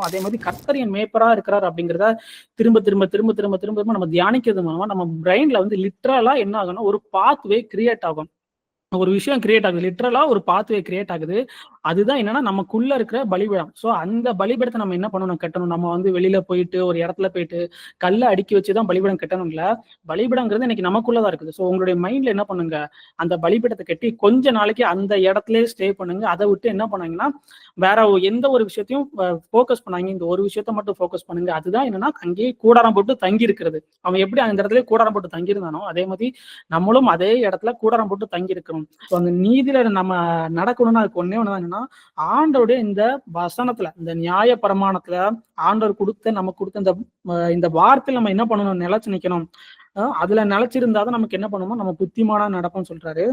பார்க்கிறோம். அதே மாதிரி கர்த்தர் என் மேய்ப்பரா இருக்கிறார் அப்படிங்கிறத திரும்ப திரும்ப திரும்ப திரும்ப திரும்ப திரும்ப நம்ம தியானிக்கிறது மூலமா நம்ம பிரெயின்ல வந்து லிட்ரலா என்ன ஆகும்னா ஒரு பாத்வே கிரியேட் ஆகும். ஒரு விஷயம் கிரியேட் ஆகுது. லிட்டரலா ஒரு பாத்வே கிரியேட் ஆகுது. அதுதான் என்னன்னா நமக்குள்ள இருக்கிற பலிபீடம். சோ அந்த பலிபீடத்த நம்ம என்ன பண்ணணும் கட்டணும். நம்ம வந்து வெளியில போயிட்டு ஒரு இடத்துல போயிட்டு கல்ல அடுக்கி வச்சு தான் பலிபீடம் கட்டணும் இல்ல. பலிபீடம்ங்கிறது இன்னைக்கு நமக்குள்ள தான் இருக்குது. சோ உங்களுடைய மைண்ட்ல என்ன பண்ணுங்க, அந்த பலிபீடத்த கட்டி கொஞ்ச நாளைக்கு அந்த இடத்திலேயே ஸ்டே பண்ணுங்க. அத விட்டு என்ன பண்ணாங்கன்னா, வேற எந்த ஒரு விஷயத்தையும் ஃபோக்கஸ் பண்ணாங்க. இந்த ஒரு விஷயத்த மட்டும் ஃபோக்கஸ் பண்ணுங்க. அதுதான் என்னன்னா அங்கேயே கூடாரம் போட்டு தங்கி இருக்கிறது. அவன் எப்படி அந்த இடத்துல கூடாரம் போட்டு தங்கி இருந்தானோ, அதே மாதிரி நம்மளும் அதே இடத்துல கூடாரம் போட்டு தங்கி இருக்கணும். அந்த நீதியில நம்ம நடக்கணும்னா அதுக்கு ஒண்ணே ஒண்ணுதான் என்னன்னா, ஆண்டவருடைய இந்த வசனத்துல இந்த நியாய பிரமாணத்துல ஆண்டவர் நமக்கு கொடுத்த இந்த வார்த்தையில நம்ம என்ன பண்ணணும், நிலைச்சு நிக்கணும். அதுல நிலைச்சிருந்தாதான் நமக்கு என்ன பண்ணுமோ நம்ம புத்திமானா நடப்போம்னு சொல்றாரு.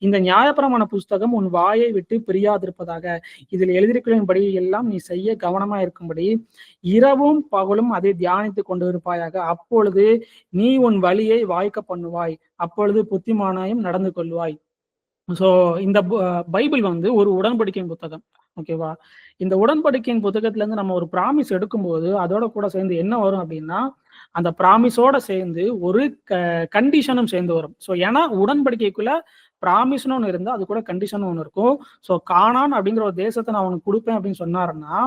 இந்த நியாயப்பிரமாண புஸ்தகம் உன் வாயை விட்டு பிரியாதிருப்பதாக, இதில் எழுதியிருக்கிறபடி எல்லாம் நீ செய்ய கவனமா இருக்கும்படி இரவும் பகலும் அதை தியானித்து கொண்டு இருப்பாயாக. அப்பொழுது நீ உன் வழியை வாய்க்க பண்ணுவாய், அப்பொழுது புத்திமானாயும் நடந்து கொள்வாய். சோ இந்த பைபிள் வந்து ஒரு உடன்படிக்கையின் புத்தகம். ஓகேவா? இந்த உடன்படிக்கையின் புத்தகத்துல இருந்து நம்ம ஒரு ப்ராமிஸ் எடுக்கும்போது அதோட கூட சேர்ந்து என்ன வரும் அப்படின்னா, அந்த ப்ராமிஸோட சேர்ந்து ஒரு கண்டிஷனும் சேர்ந்து வரும். சோ ஏன்னா உடன்படிக்கைக்குள்ள ப்ராமிஸ்னு ஒண்ணு இருந்தா அது கூட கண்டிஷன் ஒண்ணு இருக்கும். சோ கானான் அப்படிங்கிற ஒரு தேசத்தை நான் அவனுக்கு கொடுப்பேன் அப்படின்னு சொன்னாருன்னா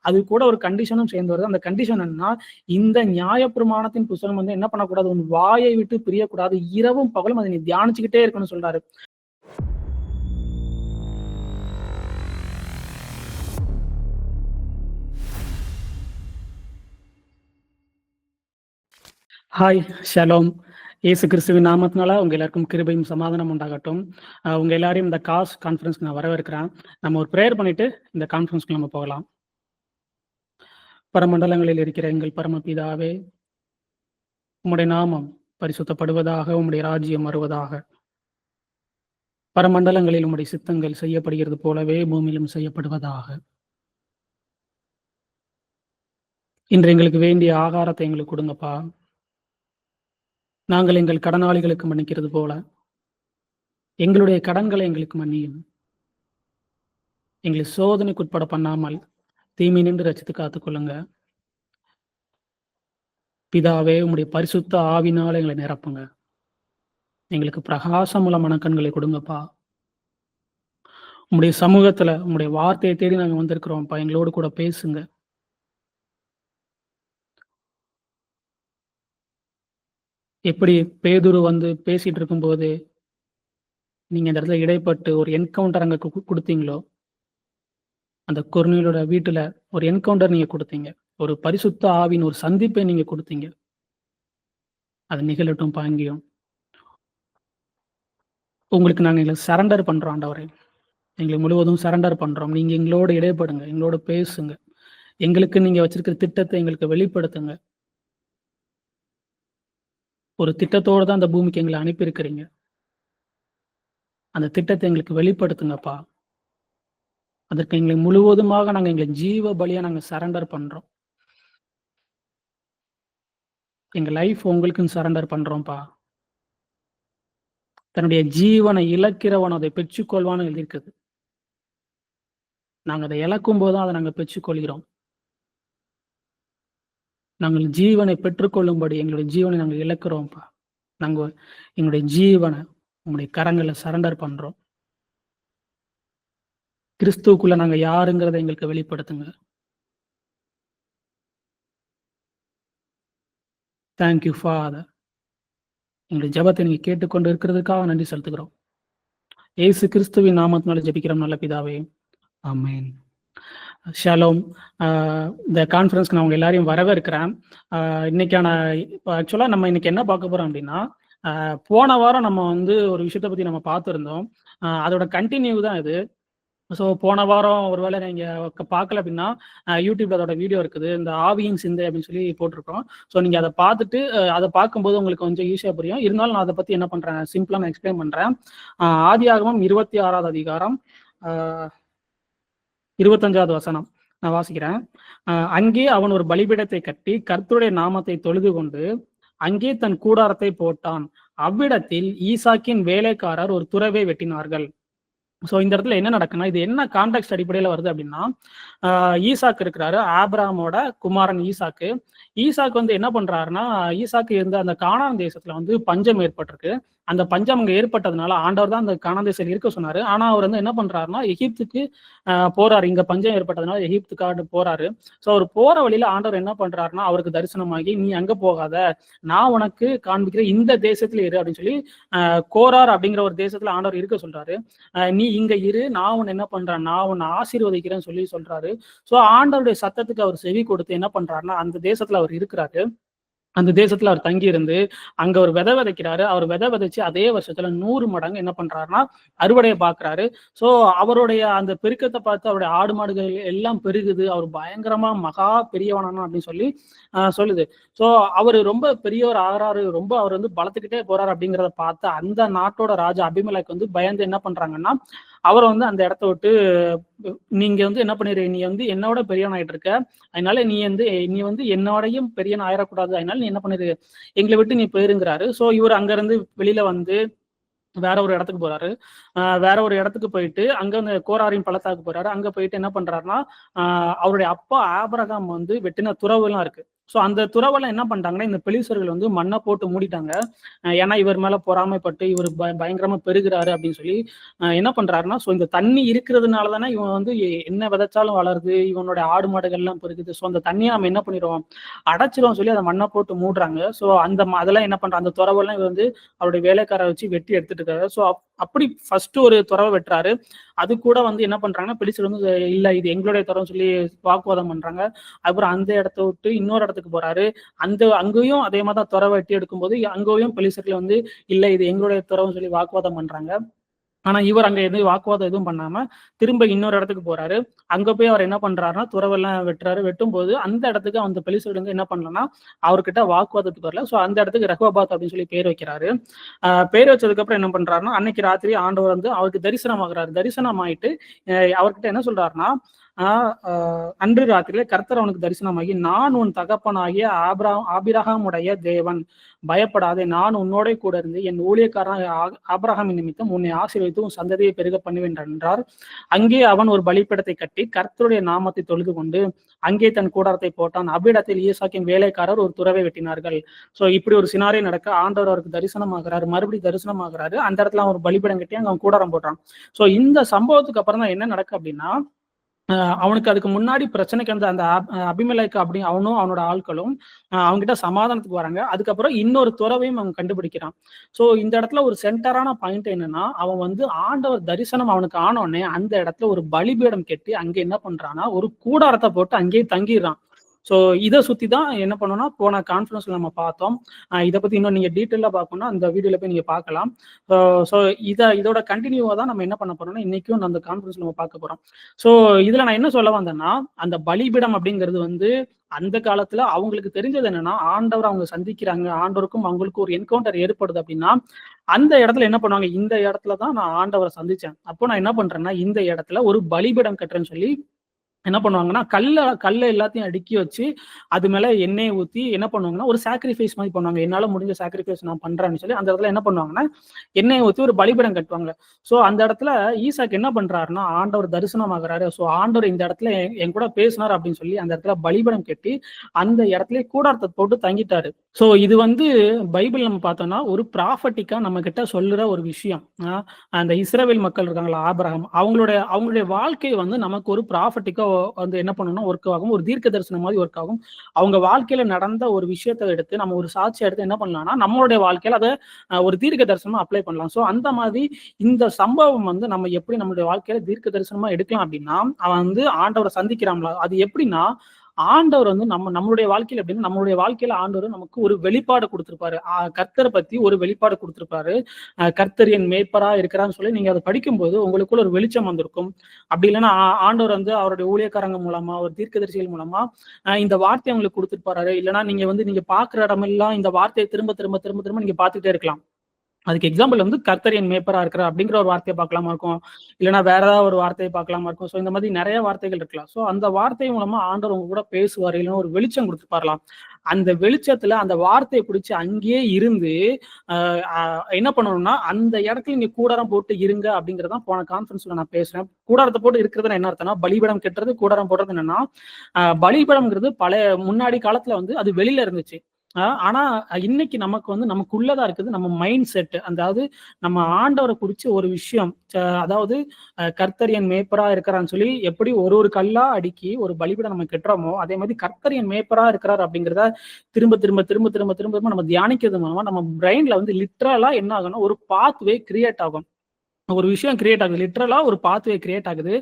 அது கூட ஒரு கண்டிஷனும் சேர்ந்து வருது. அந்த கண்டிஷன் என்னன்னா, இந்த நியாயப்பிரமாணத்தின் புத்தகம் வந்து என்ன பண்ணக்கூடாது, உன் வாயை விட்டு பிரியக்கூடாது, இரவும் பகலும் அதை நீ தியானிச்சுக்கிட்டே இருக்கணும்னு சொல்றாரு. Hi, shalom. இயேசு கிறிஸ்துவின் நாமத்தினால உங்க எல்லாருக்கும் கிருபையும் சமாதானம் உண்டாகட்டும். உங்க எல்லாரையும் இந்த கான்ஃபரன்ஸ்க்கு நான் வரவேற்கிறேன். நம்ம ஒரு ப்ரேயர் பண்ணிட்டு இந்த கான்ஃபரன்ஸ்க்கு நம்ம போகலாம். பரமண்டலங்களில் இருக்கிற எங்கள் பரமபிதாவே, உம்முடைய நாமம் பரிசுத்தப்படுவதாக, உம்முடைய ராஜ்யம் வருவதாக. பரமண்டலங்களில் உம்முடைய சித்தங்கள் செய்யப்படுகிறது போலவே பூமியிலும் செய்யப்படுவதாக. இன்று எங்களுக்கு வேண்டிய ஆகாரத்தை எங்களுக்கு கொடுங்கப்பா. நாங்கள் எங்கள் கடனாளிகளுக்கு மன்னிக்கிறது போல எங்களுடைய கடன்களை எங்களுக்கு மன்னியும். எங்களை சோதனைக்கு உட்பட பண்ணாமல் தீமை நின்று ரசித்து காத்துக்கொள்ளுங்க. பிதாவே, உம்முடைய பரிசுத்த ஆவினால எங்களை நிரப்புங்க. எங்களுக்கு பிரகாசமுள்ள மனக்கண்களை கொடுங்கப்பா. உம்முடைய சமூகத்துல உம்முடைய வார்த்தையை தேடி நாங்க வந்திருக்கிறோம்ப்பா. எங்களோடு கூட பேசுங்க. எப்படி பேதுரு வந்து பேசிட்டு இருக்கும்போது நீங்க இந்த இடத்துல இடைப்பட்டு ஒரு என்கவுண்டர் அங்க கொடுத்தீங்களோ, அந்த கொர்நேலியோட வீட்டுல ஒரு என்கவுண்டர் நீங்க கொடுத்தீங்க. ஒரு பரிசுத்த ஆவின் ஒரு சந்திப்பை நீங்க கொடுத்தீங்க. அது நிகழட்டும் பாங்கியும். உங்களுக்கு நாங்க எங்களை சரண்டர் பண்றோம் ஆண்டவரே. எங்களை முழுவதும் சரண்டர் பண்றோம். நீங்க எங்களோட இடைப்படுங்க, எங்களோட பேசுங்க. எங்களுக்கு நீங்க வச்சிருக்கிற திட்டத்தை எங்களுக்கு வெளிப்படுத்துங்க. ஒரு திட்டத்தோடு தான் அந்த பூமிக்கு எங்களை அனுப்பியிருக்கிறீங்க. அந்த திட்டத்தை எங்களுக்கு வெளிப்படுத்துங்கப்பா. அதற்கு எங்களை முழுவதுமாக நாங்க எங்களை ஜீவ பலியா நாங்க சரண்டர் பண்றோம். எங்க லைஃப் உங்களுக்குன்னு சரண்டர் பண்றோம்ப்பா. தன்னுடைய ஜீவனை இழக்கிறவன் அதை பெற்றுக்கொள்வான்னு எழுதியிருக்குது. நாங்க அதை இழக்கும் போதுதான் அதை நாங்க பெற்றுக்கொள்கிறோம். நாங்கள் ஜீவனை பெற்றுக்கொள்ளும்படி எங்களுடைய ஜீவனை நாங்கள் இழக்கிறோம்ப்பா. நாங்க எங்களுடைய ஜீவனை உங்களுடைய கரங்களை சரண்டர் பண்றோம். கிறிஸ்துவுக்குள்ள நாங்க யாருங்கிறத எங்களுக்கு வெளிப்படுத்துங்க. Thank you father. எங்களுடைய ஜெபத்தை நீங்க கேட்டுக்கொண்டு இருக்கிறதுக்காக நன்றி செலுத்துகிறோம். இயேசு கிறிஸ்துவின் நாமத்தினால ஜெபிக்கிறோம் நல்ல பிதாவே, ஆமென். ஷலோம். இந்த கான்ஃபரன்ஸ்க்கு நான் உங்க எல்லாரையும் வரவேற்கிறேன். இன்னைக்கான ஆக்சுவலா நம்ம இன்னைக்கு என்ன பார்க்க போறோம் அப்படின்னா, போன வாரம் நம்ம வந்து ஒரு விஷயத்த பத்தி நம்ம பார்த்துருந்தோம். அதோட கண்டினியூ தான் இது. ஸோ போன வாரம் ஒருவேளை நீங்க பார்க்கல அப்படின்னா யூடியூப்ல அதோட வீடியோ இருக்குது. இந்த ஆவியின் சிந்தை அப்படின்னு சொல்லி போட்டிருக்கோம். ஸோ நீங்க அதை பார்த்துட்டு அதை பார்க்கும்போது உங்களுக்கு கொஞ்சம் ஈஸியா புரியும். இருந்தாலும் நான் அதை பத்தி என்ன பண்றேன், சிம்பிளா நான் எக்ஸ்பிளைன் பண்றேன். ஆதியாகமம் 26வது அதிகாரம் 25வது வசனம் நான் வாசிக்கிறேன். அங்கே அவன் ஒரு பலிபீடத்தை கட்டி கர்த்தருடைய நாமத்தை தொழுது கொண்டு அங்கே தன் கூடாரத்தை போட்டான். அவ்விடத்தில் ஈசாக்கின் வேலைக்காரர் ஒரு துறவை வெட்டினார்கள். ஸோ இந்த இடத்துல என்ன நடக்குன்னா, இது என்ன கான்டெக்ஸ்ட் அடிப்படையில வருது அப்படின்னா, ஈசாக்கு இருக்கிறாரு. ஆபிரகாமோட குமாரன் ஈசாக்கு. ஈசாக்கு வந்து என்ன பண்றாருன்னா, ஈசாக்கு இருந்த அந்த கானான் தேசத்துல வந்து பஞ்சம் ஏற்பட்டிருக்கு. அந்த பஞ்சம் அங்க ஏற்பட்டதுனால ஆண்டவர் தான் அந்த கானான் தேசத்துல இருக்க சொன்னாரு. ஆனா அவர் வந்து என்ன பண்றாருன்னா, எகிப்துக்கு போறாரு. இங்க பஞ்சம் ஏற்பட்டதுனால எகிப்துக்காக போறாரு. ஸோ அவர் போற வழியில ஆண்டவர் என்ன பண்றாருன்னா, அவருக்கு தரிசனமாகி, "நீ அங்க போகாத. நான் உனக்கு காண்பிக்கிற இந்த தேசத்துல இரு" அப்படின்னு சொல்லி கோரார் அப்படிங்கிற ஒரு தேசத்துல ஆண்டவர் இருக்க சொல்றாரு. நீ இங்க இரு, நான் உன்னை என்ன பண்றேன், நான் உன்னை ஆசீர்வதிக்கிறேன்னு சொல்லி சொல்றாரு. ஸோ ஆண்டவருடைய சத்தத்துக்கு அவர் செவி கொடுத்து என்ன பண்றாருன்னா, அந்த தேசத்துல அவர் இருக்கிறாரு. அந்த தேசத்துல அவர் தங்கி இருந்து அங்க ஒரு விதை விதைக்கிறாரு. அவர் விதை விதைச்சு அதே வருஷத்துல 100 மடங்கு என்ன பண்றாருன்னா அறுவடையை பார்க்கிறாரு. ஸோ அவருடைய அந்த பெருக்கத்தை பார்த்து அவருடைய ஆடு மாடுகள் எல்லாம் பெருகுது. அவர் பயங்கரமா மகா பெரியவனான அப்படின்னு சொல்லி சொல்லுது. ஸோ அவர் ரொம்ப பெரியவர் ஆகிறாரு, ரொம்ப அவர் வந்து பலத்துக்கிட்டே போறாரு அப்படிங்கிறத பார்த்து அந்த நாட்டோட ராஜா அபிமெலேக்கு வந்து பயந்து என்ன பண்றாங்கன்னா, அவரை வந்து அந்த இடத்த விட்டு, நீங்க வந்து என்ன பண்ணிரு, நீ வந்து என்னோட பெரியவன் ஆயிட்டு இருக்க, அதனால நீ வந்து என்னோடையும் பெரியவன் ஆயிடக்கூடாது, அதனால நீ என்ன பண்ணிரு, எங்களை விட்டு நீ போயிருங்கிறாரு. ஸோ இவர் அங்க இருந்து வெளியில வந்து வேற ஒரு இடத்துக்கு போறாரு. வேற ஒரு இடத்துக்கு போயிட்டு அங்க அந்த கோராரின் பள்ளத்தாக்கு போறாரு. அங்க போயிட்டு என்ன பண்றாருன்னா, அவருடைய அப்பா ஆபிரகாம் வந்து வெட்டின துறவுலாம் இருக்கு. ஸோ அந்த துறவெல்லாம் என்ன பண்றாங்கன்னா, இந்த பெலிஸ்தர்கள் வந்து மண்ணை போட்டு மூடிட்டாங்க. ஏன்னா இவர் மேல பொறாமைப்பட்டு இவர் பயங்கரமா பெருகுறாரு அப்படின்னு சொல்லி என்ன பண்றாருன்னா, ஸோ இந்த தண்ணி இருக்கிறதுனால தானே இவன் வந்து என்ன விதைச்சாலும் வளருது, இவனுடைய ஆடு மாடுகள் எல்லாம் பெருகுது. ஸோ அந்த தண்ணியை நம்ம என்ன பண்ணிடுவோம், அடைச்சிரும் சொல்லி அதை மண்ணை போட்டு மூடுறாங்க. ஸோ அதெல்லாம் என்ன பண்றாங்க, அந்த துறவெல்லாம் இவர் வந்து அவருடைய வேலைக்கார வச்சு வெட்டி எடுத்துட்டு இருக்காரு. ஸோ அப்படி ஃபர்ஸ்ட் ஒரு துறவை வெட்டுறாரு. அது கூட வந்து என்ன பண்றாங்கன்னா, பெலிஸ்தர் வந்து இல்ல இது எங்களுடைய துறவுன்னு சொல்லி வாக்குவாதம் பண்றாங்க. அப்புறம் அந்த இடத்த விட்டு இன்னொரு இடத்துக்கு போறாரு. அங்கேயும் அதே மாதிரி தான் துறவை வெட்டி எடுக்கும்போது அங்கேயும் பெலிஸ்தர்கள் வந்து இல்ல இது எங்களுடைய துறவுன்னு சொல்லி வாக்குவாதம் பண்றாங்க. ஆனா இவர் அங்க எதுவும் வாக்குவாதம் எதுவும் பண்ணாம திரும்ப இன்னொரு இடத்துக்கு போறாரு. அங்க போய் அவர் என்ன பண்றாருன்னா, துறவெல்லாம் வெட்டுறாரு. வெட்டும்போது அந்த இடத்துக்கு அந்த பெலிஸ்தர் வந்து என்ன பண்ணலன்னா, அவர்கிட்ட வாக்குவாதத்துக்கு வரல. ஸோ அந்த இடத்துக்கு ரெகோபாத் அப்படின்னு சொல்லி பேர் வைக்கிறாரு. பேர் வச்சதுக்கு அப்புறம் என்ன பண்றாருன்னா, அன்னைக்கு ராத்திரி ஆண்டவர் வந்து அவருக்கு தரிசனமாகிறாரு. தரிசனமாயிட்டு அவர்கிட்ட என்ன சொல்றாருன்னா, அன்று ராத்திரியில கர்த்தர் அவனுக்கு தரிசனமாகி, நான் உன் தகப்பனாகிய ஆபிரகாமுடைய தேவன், பயப்படாதே, நான் உன்னோட கூட இருந்து என் ஊழியக்காரன் ஆபிரகாமின் நிமித்தம் உன்னை ஆசீர்வதித்து உன் சந்ததியை பெருக பண்ணுவேன் என்றார். அங்கே அவன் ஒரு பலிப்பீடத்தை கட்டி கர்த்தருடைய நாமத்தை தொழுது கொண்டு அங்கே தன் கூடாரத்தை போட்டான். அவ்விடத்தில் ஈசாக்கின் வேலைக்காரர் ஒரு துறவை வெட்டினார்கள். சோ இப்படி ஒரு சினாரி நடக்க ஆண்டவர் அவருக்கு தரிசனமாகிறாரு, மறுபடியும் தரிசனமாகிறாரு. அந்த இடத்துல அவன் ஒரு பலிப்பீடம் கட்டி அங்க அவன் கூடாரம் போட்டான். சோ இந்த சம்பவத்துக்கு அப்புறம் தான் என்ன நடக்கு அப்படின்னா, அவனுக்கு அதுக்கு முன்னாடி பிரச்சனைக்கு வந்து அந்த அபிமெலேக்கு அப்படி அவனும் அவனோட ஆட்களும் அவங்ககிட்ட சமாதானத்துக்கு வராங்க. அதுக்கப்புறம் இன்னொரு துறவையும் அவன் கண்டுபிடிக்கிறான். சோ இந்த இடத்துல ஒரு சென்டரான பாயிண்ட் என்னன்னா, அவன் வந்து ஆண்டவர் தரிசனம் அவனுக்கு ஆனோடனே அந்த இடத்துல ஒரு பலிபீடம் கட்டி அங்க என்ன பண்றான்னா, ஒரு கூடாரத்தை போட்டு அங்கேயே தங்கிடுறான். ஸோ இதை சுத்தி தான் என்ன பண்ணோம்னா, போன கான்ஃபரன்ஸ்ல நம்ம பார்த்தோம். இதை பத்தி இன்னும் நீங்க டீட்டெயிலா பார்க்கணும்னா அந்த வீடியோல போய் நீங்க பார்க்கலாம். ஸோ இதோட கண்டினியூவா தான் நம்ம என்ன பண்ண போறோம்னா, இன்னைக்கும் அந்த கான்ஃபரன்ஸ் நம்ம பார்க்க போறோம். ஸோ இதுல நான் என்ன சொல்ல வந்தேன்னா, அந்த பலிபீடம் அப்படிங்கிறது வந்து அந்த காலத்துல அவங்களுக்கு தெரிஞ்சது என்னன்னா, ஆண்டவர் அவங்க சந்திக்கிறாங்க, ஆண்டவருக்கும் அவங்களுக்கும் ஒரு என்கவுண்டர் ஏற்படுது அப்படின்னா, அந்த இடத்துல என்ன பண்ணுவாங்க, இந்த இடத்துல தான் நான் ஆண்டவரை சந்திச்சேன், அப்போ நான் என்ன பண்றேன்னா இந்த இடத்துல ஒரு பலிபீடம் கட்டுறேன்னு சொல்லி என்ன பண்ணுவாங்கன்னா, கல்ல எல்லாத்தையும் அடுக்கி வச்சு அது மேல எண்ணெயை ஊத்தி என்ன பண்ணுவாங்கன்னா, ஒரு சாக்ரிஃபைஸ் மாதிரி பண்ணுவாங்க. என்னால முடிஞ்ச சாக்ரிஃபைஸ் நான் பண்றேன்னு சொல்லி அந்த இடத்துல என்ன பண்ணுவாங்கன்னா, எண்ணெயை ஊத்தி ஒரு பலிபீடம் கட்டுவாங்க. சோ அந்த இடத்துல ஈசாக்கு என்ன பண்றாருன்னா, ஆண்டவர் தரிசனமாகிறாரு. சோ ஆண்டவர் இந்த இடத்துல என் கூட பேசினார் அப்படின்னு சொல்லி அந்த இடத்துல பலிபீடம் கட்டி அந்த இடத்துல கூடாரத்தை போட்டு தங்கிட்டாரு. சோ இது வந்து பைபிள் நம்ம பார்த்தோம்னா ஒரு ப்ராஃபட்டிக்கா நம்ம கிட்ட சொல்லுற ஒரு விஷயம். அந்த இஸ்ரவேல் மக்கள் இருக்காங்களா, ஆபிரகாம், அவங்களுடைய வாழ்க்கை வந்து நமக்கு ஒரு ப்ராஃபட்டிக்கா வந்து என்ன பண்ணணும்னா ஒர்க் ஆகும், ஒரு தீர்க்க தரிசனம் மாதிரி ஒர்க் ஆகும். அவங்க வாழ்க்கையில நடந்த ஒரு விஷயத்தை எடுத்து நம்ம ஒரு சாட்சியை எடுத்து என்ன பண்ணலாம்னா, நம்மளுடைய வாழ்க்கையில அதை ஒரு தீர்க்க தரிசனமா அப்ளை பண்ணலாம். சோ அந்த மாதிரி இந்த சம்பவம் வந்து நம்ம எப்படி நம்மளுடைய வாழ்க்கையில தீர்க்க தரிசனமா எடுக்கலாம் அப்படின்னா, அவன் வந்து ஆண்டவரை சந்திக்கிறாங்களா, அது எப்படின்னா ஆண்டவர் வந்து நம்மளுடைய வாழ்க்கையில எப்படின்னா, நம்மளுடைய வாழ்க்கையில ஆண்டவர் நமக்கு ஒரு வெளிப்பாடு கொடுத்திருப்பாரு. கர்த்தரை பத்தி ஒரு வெளிப்பாடு கொடுத்திருப்பாரு. கர்த்தர் என் மேய்ப்பரா இருக்கிறான்னு சொல்லி நீங்க அதை படிக்கும்போது உங்களுக்குள்ள ஒரு வெளிச்சம் வந்திருக்கும். அப்படி இல்லைன்னா ஆண்டவர் வந்து அவருடைய ஊழியக்காரங்க மூலமா, ஒரு தீர்க்கதரிசிகள் மூலமா இந்த வார்த்தையை உங்களுக்கு கொடுத்துருப்பாரு. இல்லைன்னா நீங்க பாக்குற இடமெல்லாம் இந்த வார்த்தையை திரும்ப திரும்ப திரும்ப திரும்ப நீங்க பார்த்துட்டே இருக்கலாம். அதுக்கு எக்ஸாம்பிள் வந்து கர்த்தர் என் மேய்ப்பரா இருக்கிறார் அப்படிங்கிற ஒரு வார்த்தையை பார்க்கலாமா இருக்கும். இல்லைன்னா வேற ஏதாவது ஒரு வார்த்தையை பார்க்கலாமா இருக்கும். ஸோ இந்த மாதிரி நிறைய வார்த்தைகள் இருக்கலாம். ஸோ அந்த வார்த்தை மூலமா ஆண்டவர் உங்க கூட பேசுவார். இல்லைன்னா ஒரு வெளிச்சம் கொடுத்துப்பாரலாம். அந்த வெளிச்சத்துல அந்த வார்த்தையை பிடிச்சி அங்கேயே இருந்து என்ன பண்ணணும்னா அந்த இடத்துல நீங்க கூடாரம் போட்டு இருங்க அப்படிங்கறதான் போன கான்ஃபரன்ஸ்ல நான் பேசுறேன். கூடாரத்தை போட்டு இருக்கிறது என்ன அர்த்தம்னா பலிபீடம் கட்டுறது, கூடாரம் போடுறது என்னன்னா பலிபீடம்ங்கிறது முன்னாடி காலத்துல வந்து அது வெளியில இருந்துச்சு. ஆனா இன்னைக்கு நமக்கு வந்து நமக்குள்ளதா இருக்குது நம்ம மைண்ட் செட். அதாவது நம்ம ஆண்டவரை குறிச்சு ஒரு விஷயம், அதாவது கர்த்தர் என் மேய்ப்பரா இருக்கிறான்னு சொல்லி எப்படி ஒரு ஒரு கல்லா அடுக்கி ஒரு பலிபீடம் நம்ம கட்டுறோமோ, அதே மாதிரி கர்த்தர் என் மேய்ப்பரா இருக்கிறார் அப்படிங்கிறத திரும்ப திரும்ப திரும்ப திரும்ப திரும்ப நம்ம தியானிக்கிறது மூலமா நம்ம பிரெயின்ல வந்து லிட்டரலா என்ன ஆகும்னா ஒரு பாத்வே கிரியேட் ஆகும். ஒரு விஷயம் கிரியேட் ஆகுது. லிட்டரலா ஒரு பாத்வே கிரியேட் ஆகுது.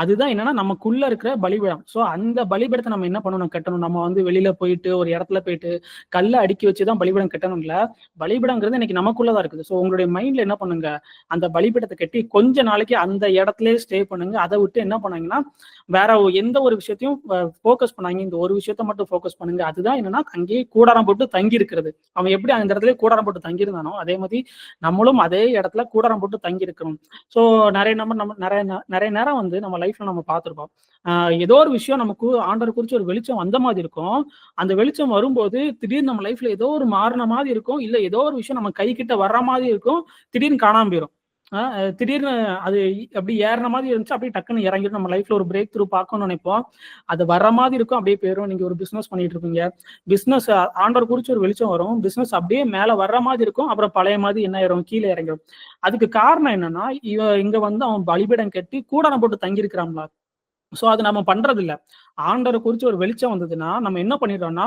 அதுதான் என்னன்னா நமக்குள்ள இருக்கிற பலிபீடம். சோ அந்த பலிபீடத்தை நம்ம என்ன பண்ணணும் கட்டணும். நம்ம வந்து வெளியில போயிட்டு ஒரு இடத்துல போயிட்டு கல்ல அடுக்கி வச்சுதான் பலிபீடம் கட்டணும் இல்ல. பலிபீடம்ங்கிறது இன்னைக்கு நமக்குள்ளதான் இருக்குது. சோ உங்களுடைய மைண்ட்ல என்ன பண்ணுங்க, அந்த பலிபீடத்தை கட்டி கொஞ்ச நாளைக்கு அந்த இடத்துலயே ஸ்டே பண்ணுங்க. அதை விட்டு என்ன பண்ணாங்கன்னா வேற எந்த ஒரு விஷயத்தையும் போக்கஸ் பண்ணாங்க. இந்த ஒரு விஷயத்த மட்டும் போக்கஸ் பண்ணுங்க. அதுதான் என்னன்னா அங்கேயே கூடாரம் போட்டு தங்கி இருக்கிறது. அவன் எப்படி அந்த இடத்துல கூடாரம் போட்டு தங்கி இருந்தானோ அதே மாதிரி நம்மளும் அதே இடத்துல கூடாரம் போட்டு தங்கி இருக்கணும். ஸோ நம்ம நிறைய நேரம் வந்து நம்ம லைஃப்ல நம்ம பார்த்துருக்கோம். ஏதோ ஒரு விஷயம் நமக்கு ஆண்டவர் குறிச்சு ஒரு வெளிச்சம் வந்த மாதிரி இருக்கும். அந்த வெளிச்சம் வரும்போது திடீர்னு நம்ம லைஃப்ல ஏதோ ஒரு மாறின மாதிரி இருக்கும். இல்ல ஏதோ ஒரு விஷயம் நம்ம கை கிட்ட வர்ற மாதிரி இருக்கும். திடீர்னு காணாம போயிடும். திடீர்னு அது அப்படி ஏறின மாதிரி இருந்துச்சு, அப்படியே டக்குன்னு இறங்கிடும். நம்ம லைஃப்ல ஒரு பிரேக் த்ரூ பார்க்கணும்னு நினைப்போம். அது வர்ற மாதிரி இருக்கும், அப்படியே போயிடும். நீங்க ஒரு பிசினஸ் பண்ணிட்டு இருப்பீங்க. பிசினஸ் ஆண்டவர் குறிச்சு ஒரு வெளிச்சம் வரும். பிசினஸ் அப்படியே மேல வர்ற மாதிரி இருக்கும். அப்புறம் பழைய மாதிரி என்ன ஆயிரும், கீழே இறங்கிடும். அதுக்கு காரணம் என்னன்னா இங்க வந்து அவன் பலிபீடம் கட்டி கூடாரம் போட்டு தங்கி இருக்கிறாங்களா. சோ அது நம்ம பண்றது இல்ல. ஆண்டவரை குறிச்சு ஒரு வெளிச்சம் வந்ததுன்னா நம்ம என்ன பண்ணிடுறோம்னா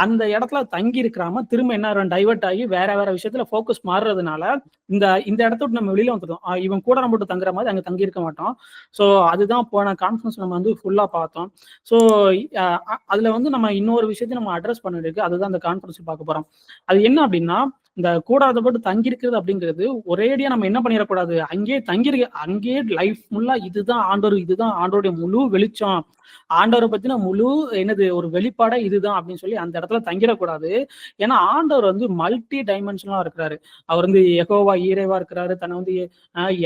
அந்த இடத்துல தங்கி இருக்கிறாம திரும்ப என்ன டைவர்ட் ஆகி வேற வேற விஷயத்துல போக்கஸ் மாறுறதுனால இந்த இந்த இடத்த விட்டு நம்ம வெளியில வந்துடும். இவன் கூட நம்ம தங்குற மாதிரி அங்க தங்கி இருக்க மாட்டோம். சோ அதுதான் போன கான்ஃபரன்ஸ் நம்ம வந்து ஃபுல்லா பார்த்தோம். சோ அதுல வந்து நம்ம இன்னொரு விஷயத்தையும் நம்ம அட்ரஸ் பண்ணிருக்கு. அதுதான் அந்த கான்ஃபரன்ஸ் பார்க்க போறோம். அது என்ன அப்படின்னா இந்த கூடாரத்தை போட்டு தங்கி இருக்கிறது அப்படிங்கிறது ஒரேடியா நம்ம என்ன பண்ணிடக்கூடாது. அங்கேயே லைஃப் ஃபுல்லா இதுதான் ஆண்டோருடைய முழு வெளிச்சம், ஆண்டவரை பத்தின முழு என்னது ஒரு வெளிப்பாடா இதுதான் அப்படின்னு சொல்லி அந்த இடத்துல தங்கிடக்கூடாது. ஏன்னா ஆண்டவர் வந்து மல்டி டைமென்ஷனலா இருக்கிறாரு. அவர் வந்து யெகோவா ஈரேவா இருக்கிறாரு. தன்னை வந்து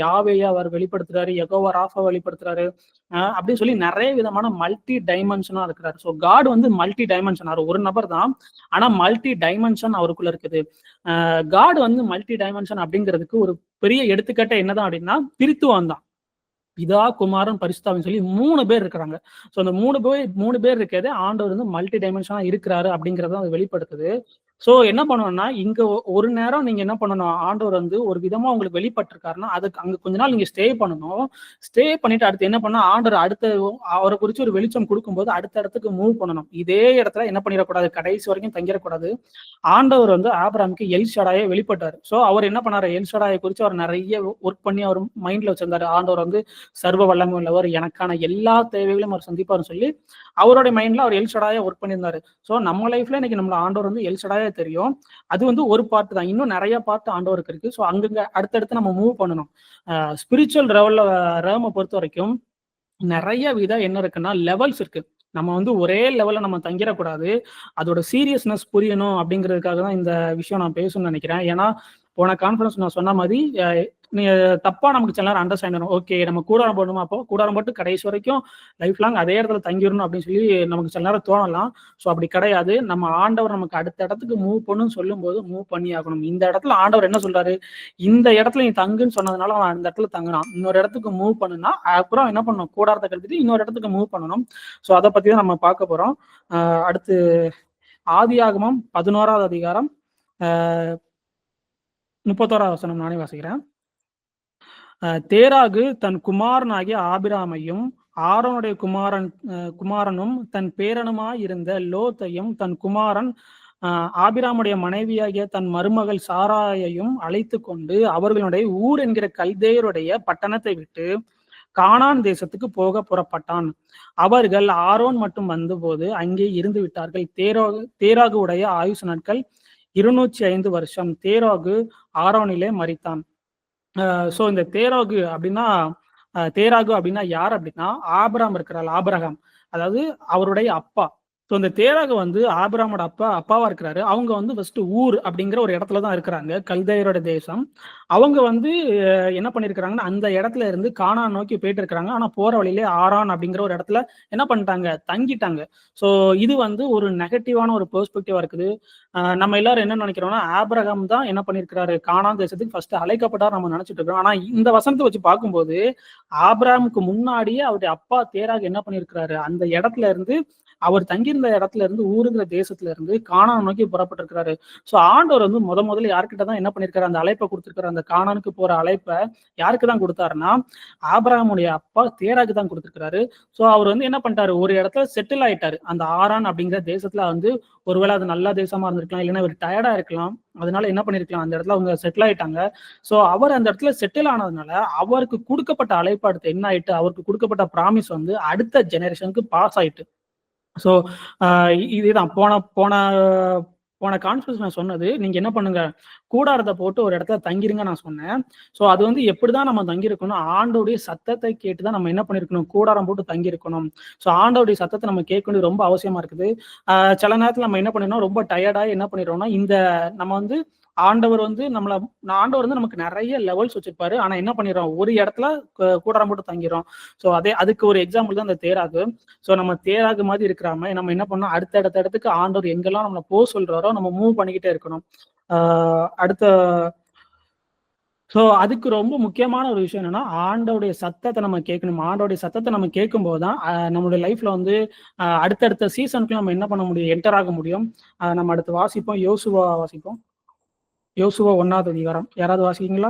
யாவேயா அவர் வெளிப்படுத்துறாரு. யெகோவா ராஃபா வெளிப்படுத்துறாரு. அப்படின்னு சொல்லி நிறைய விதமான மல்டி டைமென்ஷனா இருக்கிறாரு. ஸோ காட் வந்து மல்டி டைமென்ஷன். அவர் ஒரு நபர் தான், ஆனா மல்டி டைமென்ஷன் அவருக்குள்ள இருக்குது. காட் வந்து மல்டி டைமென்ஷன் அப்படிங்கிறதுக்கு ஒரு பெரிய எடுத்துக்காட்டு என்னதான் அப்படின்னா திருத்துவம் தான். பிதா, குமாரன், பரிசுத்தாவின்னு சொல்லி 3 பேர் இருக்கிறாங்க. ஸோ அந்த 3 பேர் இருக்கிறது ஆண்டவர் வந்து மல்டி டைமென்ஷனா இருக்கிறாரு அப்படிங்கறத அது வெளிப்படுத்துது. சோ என்ன பண்ணணும்னா இங்க ஒரு நேரம் நீங்க என்ன பண்ணணும், ஆண்டவர் வந்து ஒரு விதமா உங்களுக்கு வெளிப்பட்டிருக்காருன்னா அதுக்கு அங்க கொஞ்ச நாள் நீங்க ஸ்டே பண்ணணும். ஸ்டே பண்ணிட்டு அடுத்து என்ன பண்ணா ஆண்டவர் அவரை குறிச்சு ஒரு வெளிச்சம் கொடுக்கும்போது அடுத்த இடத்துக்கு மூவ் பண்ணணும். இதே இடத்துல என்ன பண்ணிடக்கூடாது, கடைசி வரைக்கும் தங்கிடக்கூடாது. ஆண்டவர் வந்து ஆபிரகாமுக்கு எல்ஷடாயை வெளிப்பட்டாரு. சோ அவர் என்ன பண்ணாரு, எல்ஷடாயை குறிச்சு அவர் நிறைய ஒர்க் பண்ணி அவர் மைண்ட்ல வச்சிருந்தாரு. ஆண்டவர் வந்து சர்வ வல்லமை உள்ளவர், எனக்கான எல்லா தேவைகளையும் அவர் சந்திப்பார்னு சொல்லி அவருடைய மைண்ட்ல அவர் எல்ஷடாயா ஒர்க் பண்ணியிருந்தாரு. சோ நம்ம லைஃப்ல இன்னைக்கு நம்மள ஆண்டவர் வந்து எல்ஷடாயா தெரியும். அது வந்து ஒரு பார்ட் தான். இன்னும் நிறைய பார்ட் ஆண்டவருக்கு இருக்கு. சோ அங்கங்க அடுத்தடுத்து நம்ம மூவ் பண்ணணும். ஸ்பிரிச்சுவல் ரேம பொறுத்த வரைக்கும் நிறைய விதம் என்ன இருக்குன்னா லெவல்ஸ் இருக்கு. நம்ம வந்து ஒரே லெவல்ல நம்ம தங்கிடக்கூடாது. அதோட சீரியஸ்னஸ் புரியணும் அப்படிங்கிறதுக்காக தான் இந்த விஷயம் நான் பேசணும்னு நினைக்கிறேன். ஏன்னா போன கான்ஃபரன்ஸ் நான் சொன்ன மாதிரி நீங்க தப்பா நமக்கு சில நேரம் அண்டர்ஸ்டாண்ட் பண்ணணும். ஓகே நம்ம கூடாரம் போடணுமா, அப்போ கூடாரம் போட்டு கடைசி வரைக்கும் லைஃப் லாங் அதே இடத்துல தங்கிடணும் அப்படின்னு சொல்லி நமக்கு சில நேரம் தோணலாம். ஸோ அப்படி கிடையாது. நம்ம ஆண்டவர் நமக்கு அடுத்த இடத்துக்கு மூவ் பண்ணுன்னு சொல்லும் போது மூவ் பண்ணி ஆகணும். இந்த இடத்துல ஆண்டவர் என்ன சொல்றாரு, இந்த இடத்துல நீ தங்குன்னு சொன்னதுனால அவன் அந்த இடத்துல தங்கினான். இன்னொரு இடத்துக்கு மூவ் பண்ணுனா அப்புறம் என்ன பண்ணணும், கூடாரத்தை கழித்துட்டு இன்னொரு இடத்துக்கு மூவ் பண்ணணும். ஸோ அதை பத்தி தான் நம்ம பார்க்க போறோம். அடுத்து ஆதியாகமம் 11வது அதிகாரம் 31வது வசனம் நானே வாசிக்கிறேன். தேராகு தன் குமாரனாகிய ஆபிராமையும் ஆரோனுடைய குமாரனும் தன் பேரனுமாய் இருந்த லோத்தையும் தன் குமாரன் ஆபிராமுடைய மனைவியாகிய தன் மருமகள் சாராயையும் அழைத்து கொண்டு அவர்களுடைய ஊர் என்கிற கல்தேயருடைய பட்டணத்தை விட்டு கானான் தேசத்துக்கு போக புறப்பட்டான். அவர்கள் ஆரோன் மட்டும் வந்தபோது அங்கே இருந்து விட்டார்கள். தேராகுடைய ஆயுசு நாட்கள் 205 வருஷம். தேராகு ஆரோனிலே மரித்தான். சோ இந்த தேராகு அப்படின்னா யார் அப்படின்னா ஆபிரகாம் இருக்கிறாள். ஆபிரகாம் அதாவது அவருடைய அப்பா. ஸோ இந்த தேராக வந்து ஆபிரகாமோட அப்பாவா இருக்கிறாரு. அவங்க வந்து ஃபர்ஸ்ட் ஊர் அப்படிங்கிற ஒரு இடத்துல தான் இருக்கிறாங்க, கல்தையரோட தேசம். அவங்க வந்து என்ன பண்ணியிருக்கிறாங்கன்னா, அந்த இடத்துல இருந்து கானான் நோக்கி போயிட்டு இருக்கிறாங்க. ஆனா போற வழியிலே ஆரான் அப்படிங்கிற ஒரு இடத்துல என்ன பண்ணிட்டாங்க, தங்கிட்டாங்க. ஸோ இது வந்து ஒரு நெகட்டிவான ஒரு பெர்ஸ்பெக்டிவா இருக்குது. நம்ம எல்லாரும் என்ன நினைக்கிறோம்னா, ஆபிரகாம் தான் என்ன பண்ணியிருக்கிறாரு, கானான் தேசத்துக்கு ஃபர்ஸ்ட் அழைக்கப்பட்டார் நம்ம நினைச்சிட்டு இருக்கோம். ஆனா இந்த வசனத்தை வச்சு பார்க்கும்போது, ஆபிரகாமுக்கு முன்னாடியே அவருடைய அப்பா தேராக என்ன பண்ணியிருக்கிறாரு, அந்த இடத்துல இருந்து அவர் தங்கியிருந்த இடத்துல இருந்து ஊருங்கிற தேசத்துல இருந்து கானான் நோக்கி புறப்பட்டிருக்கிறாரு. சோ ஆண்டவர் வந்து முதல்ல யார்கிட்ட தான் என்ன பண்ணிருக்காரு, அந்த அழைப்பை கொடுத்திருக்காரு. அந்த கானானுக்கு போற அழைப்பை யாருக்கு தான் கொடுத்தாருன்னா, ஆபிரகாமுடைய அப்பா தேராக்கு தான் கொடுத்திருக்கிறாரு. சோ அவர் வந்து என்ன பண்ணிட்டாரு, ஒரு இடத்துல செட்டில் ஆயிட்டாரு. அந்த ஆரான் அப்படிங்கிற தேசத்துல வந்து ஒருவேளை அது நல்ல தேசமா இருந்திருக்கலாம், இல்லைன்னா ஒரு டயர்டா இருக்கலாம். அதனால என்ன பண்ணிருக்கலாம், அந்த இடத்துல அவங்க செட்டில் ஆயிட்டாங்க. சோ அவர் அந்த இடத்துல செட்டில் ஆனதுனால அவருக்கு கொடுக்கப்பட்ட அழைப்பு அடுத்து என்ன ஆயிட்டு, அவருக்கு கொடுக்கப்பட்ட ப்ராமிஸ் வந்து அடுத்த ஜெனரேஷனுக்கு பாஸ் ஆயிட்டு. ஸோ இதுதான் போன போன போன கான்ஃபரன்ஸ் நான் சொன்னது. நீங்க என்ன பண்ணுங்க, கூடாரத்தை போட்டு ஒரு இடத்துல தங்கிருங்க நான் சொன்னேன். ஸோ அது வந்து எப்படிதான் நம்ம தங்கியிருக்கணும், ஆண்டோடைய சத்தத்தை கேட்டுதான் நம்ம என்ன பண்ணிருக்கணும், கூடாரம் போட்டு தங்கியிருக்கணும். ஸோ ஆண்டோடைய சத்தத்தை நம்ம கேட்க ரொம்ப அவசியமா இருக்குது. சில நேரத்தில் நம்ம என்ன பண்ணிடணும், ரொம்ப டயர்டாக என்ன பண்ணிடுறோம்னா, இந்த நம்ம வந்து ஆண்டவர் வந்து ஆண்டவர் வந்து நமக்கு நிறைய லெவல்ஸ் வச்சிருப்பாரு. ஆனா என்ன பண்ணிடுறோம், ஒரு இடத்துல கூடாரம் போட்டு தங்கிறோம். ஸோ அதுக்கு ஒரு எக்ஸாம்பிள் தான் இந்த தேராகு. ஸோ நம்ம தேராகு மாதிரி இருக்கிறாம நம்ம என்ன பண்ணோம், அடுத்த இடத்துக்கு ஆண்டவர் எங்கெல்லாம் நம்மளை போக சொல்றாரோ நம்ம மூவ் பண்ணிக்கிட்டே இருக்கணும். அடுத்த ஸோ அதுக்கு ரொம்ப முக்கியமான ஒரு விஷயம் என்னன்னா, ஆண்டோடைய சத்தத்தை நம்ம கேட்கணும். ஆண்டோடைய சத்தத்தை நம்ம கேட்கும் போதுதான் நம்மளுடைய லைஃப்ல வந்து அடுத்தடுத்த சீசனுக்கு நம்ம என்ன பண்ண முடியும், என்டர் ஆக முடியும். நம்ம அடுத்து வாசிப்போம், யோசுவா வாசிப்போம். யோசுவா 1வது அதிகாரம். யாராவது வாசிக்கீங்களா?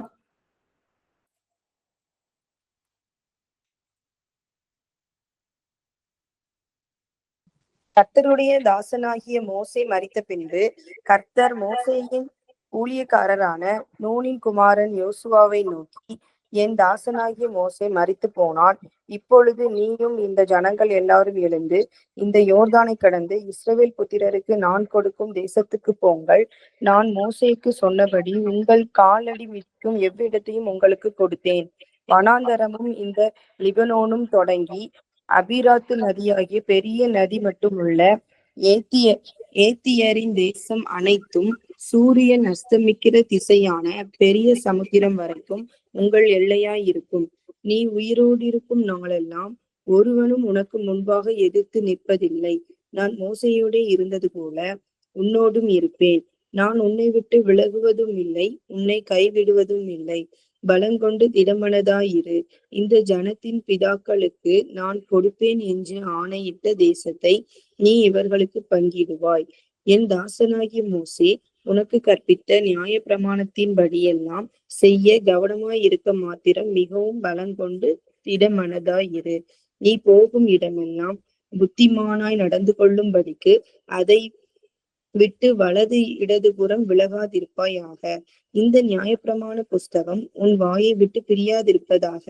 கர்த்தருடைய தாசனாகிய மோசே மரித்த பின்பு கர்த்தர் மோசேயின் ஊழியக்காரரான நூனின் குமாரன் யோசுவாவை நோக்கி, என் தாசனாகிய மோசே மரித்து போனான். இப்பொழுது நீயும் இந்த ஜனங்கள் எல்லாரும் எழுந்து இந்த யோர்தானை கடந்து இஸ்ரவேல் புத்திரருக்கு நான் கொடுக்கும் தேசத்துக்கு போங்கள். நான் மோசேக்கு சொன்னபடி உங்கள் காலடி மிக்கும் எவ்விடத்தையும் உங்களுக்கு கொடுத்தேன். வனாந்தரமும் இந்த லிபனோனும் தொடங்கி அபிராத்து நதியாகிய பெரிய நதி மட்டும் உள்ள ஏத்தியரின் தேசம் அனைத்தும் சூரியன் அஸ்தமிக்கிற திசையான பெரிய சமுத்திரம் வரைக்கும் உங்கள் எல்லையாய் இருக்கும். நீ உயிரோடு இருக்கும் நாளெல்லாம் ஒருவனும் உனக்கு முன்பாக எதிர்த்து நிற்பதில்லை. நான் மோசையோட இருந்தது போல உன்னோடும் இருப்பேன். நான் உன்னை விட்டு விலகுவதும் இல்லை, உன்னை கைவிடுவதும் இல்லை. பலங்கொண்டு திடமனதாயிரு. இந்த ஜனத்தின் பிதாக்களுக்கு நான் கொடுப்பேன் என்று ஆணையிட்ட தேசத்தை நீ இவர்களுக்கு பங்கிடுவாய். என் தாசனாகிய மோசே உனக்கு கற்பித்த நியாய பிரமாணத்தின் படியெல்லாம் செய்ய கவனமாய் இருக்க மாத்திரம் மிகவும் பலங்கொண்டு திடமனதாயிரு. நீ போகும் இடமெல்லாம் புத்திமானாய் நடந்து கொள்ளும்படிக்கு அதை விட்டு வலது இடதுபுறம் விலகாதிருப்பாயாக. இந்த நியாயப்பிரமாண புஸ்தகம் உன் வாயை விட்டு பிரியாதிருப்பதாக.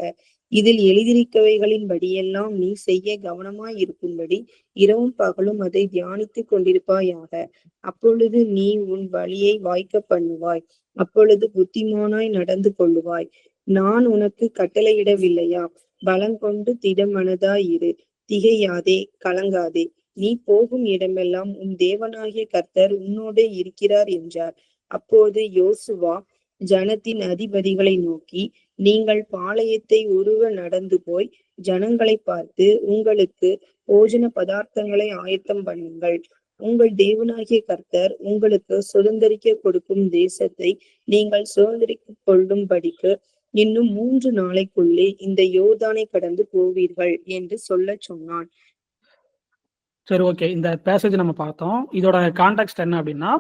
இதில் எழுதியிருக்கவைகளின் படியெல்லாம் நீ செய்ய கவனமாய் இருக்கும்படி இரவும் பகலும் அதை தியானித்து கொண்டிருப்பாயாக. அப்பொழுது நீ உன் வழியை வாய்க்க பண்ணுவாய். அப்பொழுது புத்திமானாய் நடந்து கொள்ளுவாய். நான் உனக்கு கட்டளையிடவில்லையா? பலங்கொண்டு திடமனதாயிரு. திகையாதே, கலங்காதே. நீ போகும் இடமெல்லாம் உன் தேவனாகிய கர்த்தர் உன்னோடே இருக்கிறார் என்றார். அப்போது யோசுவா ஜனத்தின் அதிபதிகளை நோக்கி, நீங்கள் பாளையத்தை உருவ நடந்து போய் ஜனங்களை பார்த்து உங்களுக்கு போஜன பதார்த்தங்களை ஆயத்தம் பண்ணுங்கள். உங்கள் தேவனாகிய கர்த்தர் உங்களுக்கு சுதந்திரிக்க கொடுக்கும் தேசத்தை நீங்கள் சுதந்திரிக்க கொள்ளும்படிக்கு இன்னும் 3 நாளைக்குள்ளே இந்த யோர்தானை கடந்து போவீர்கள் என்று சொல்ல சொன்னான். சரி, ஓகே. இந்த பேசேஜ் நம்ம பார்த்தோம். இதோட கான்டெக்ஸ்ட் என்ன அப்படின்னா,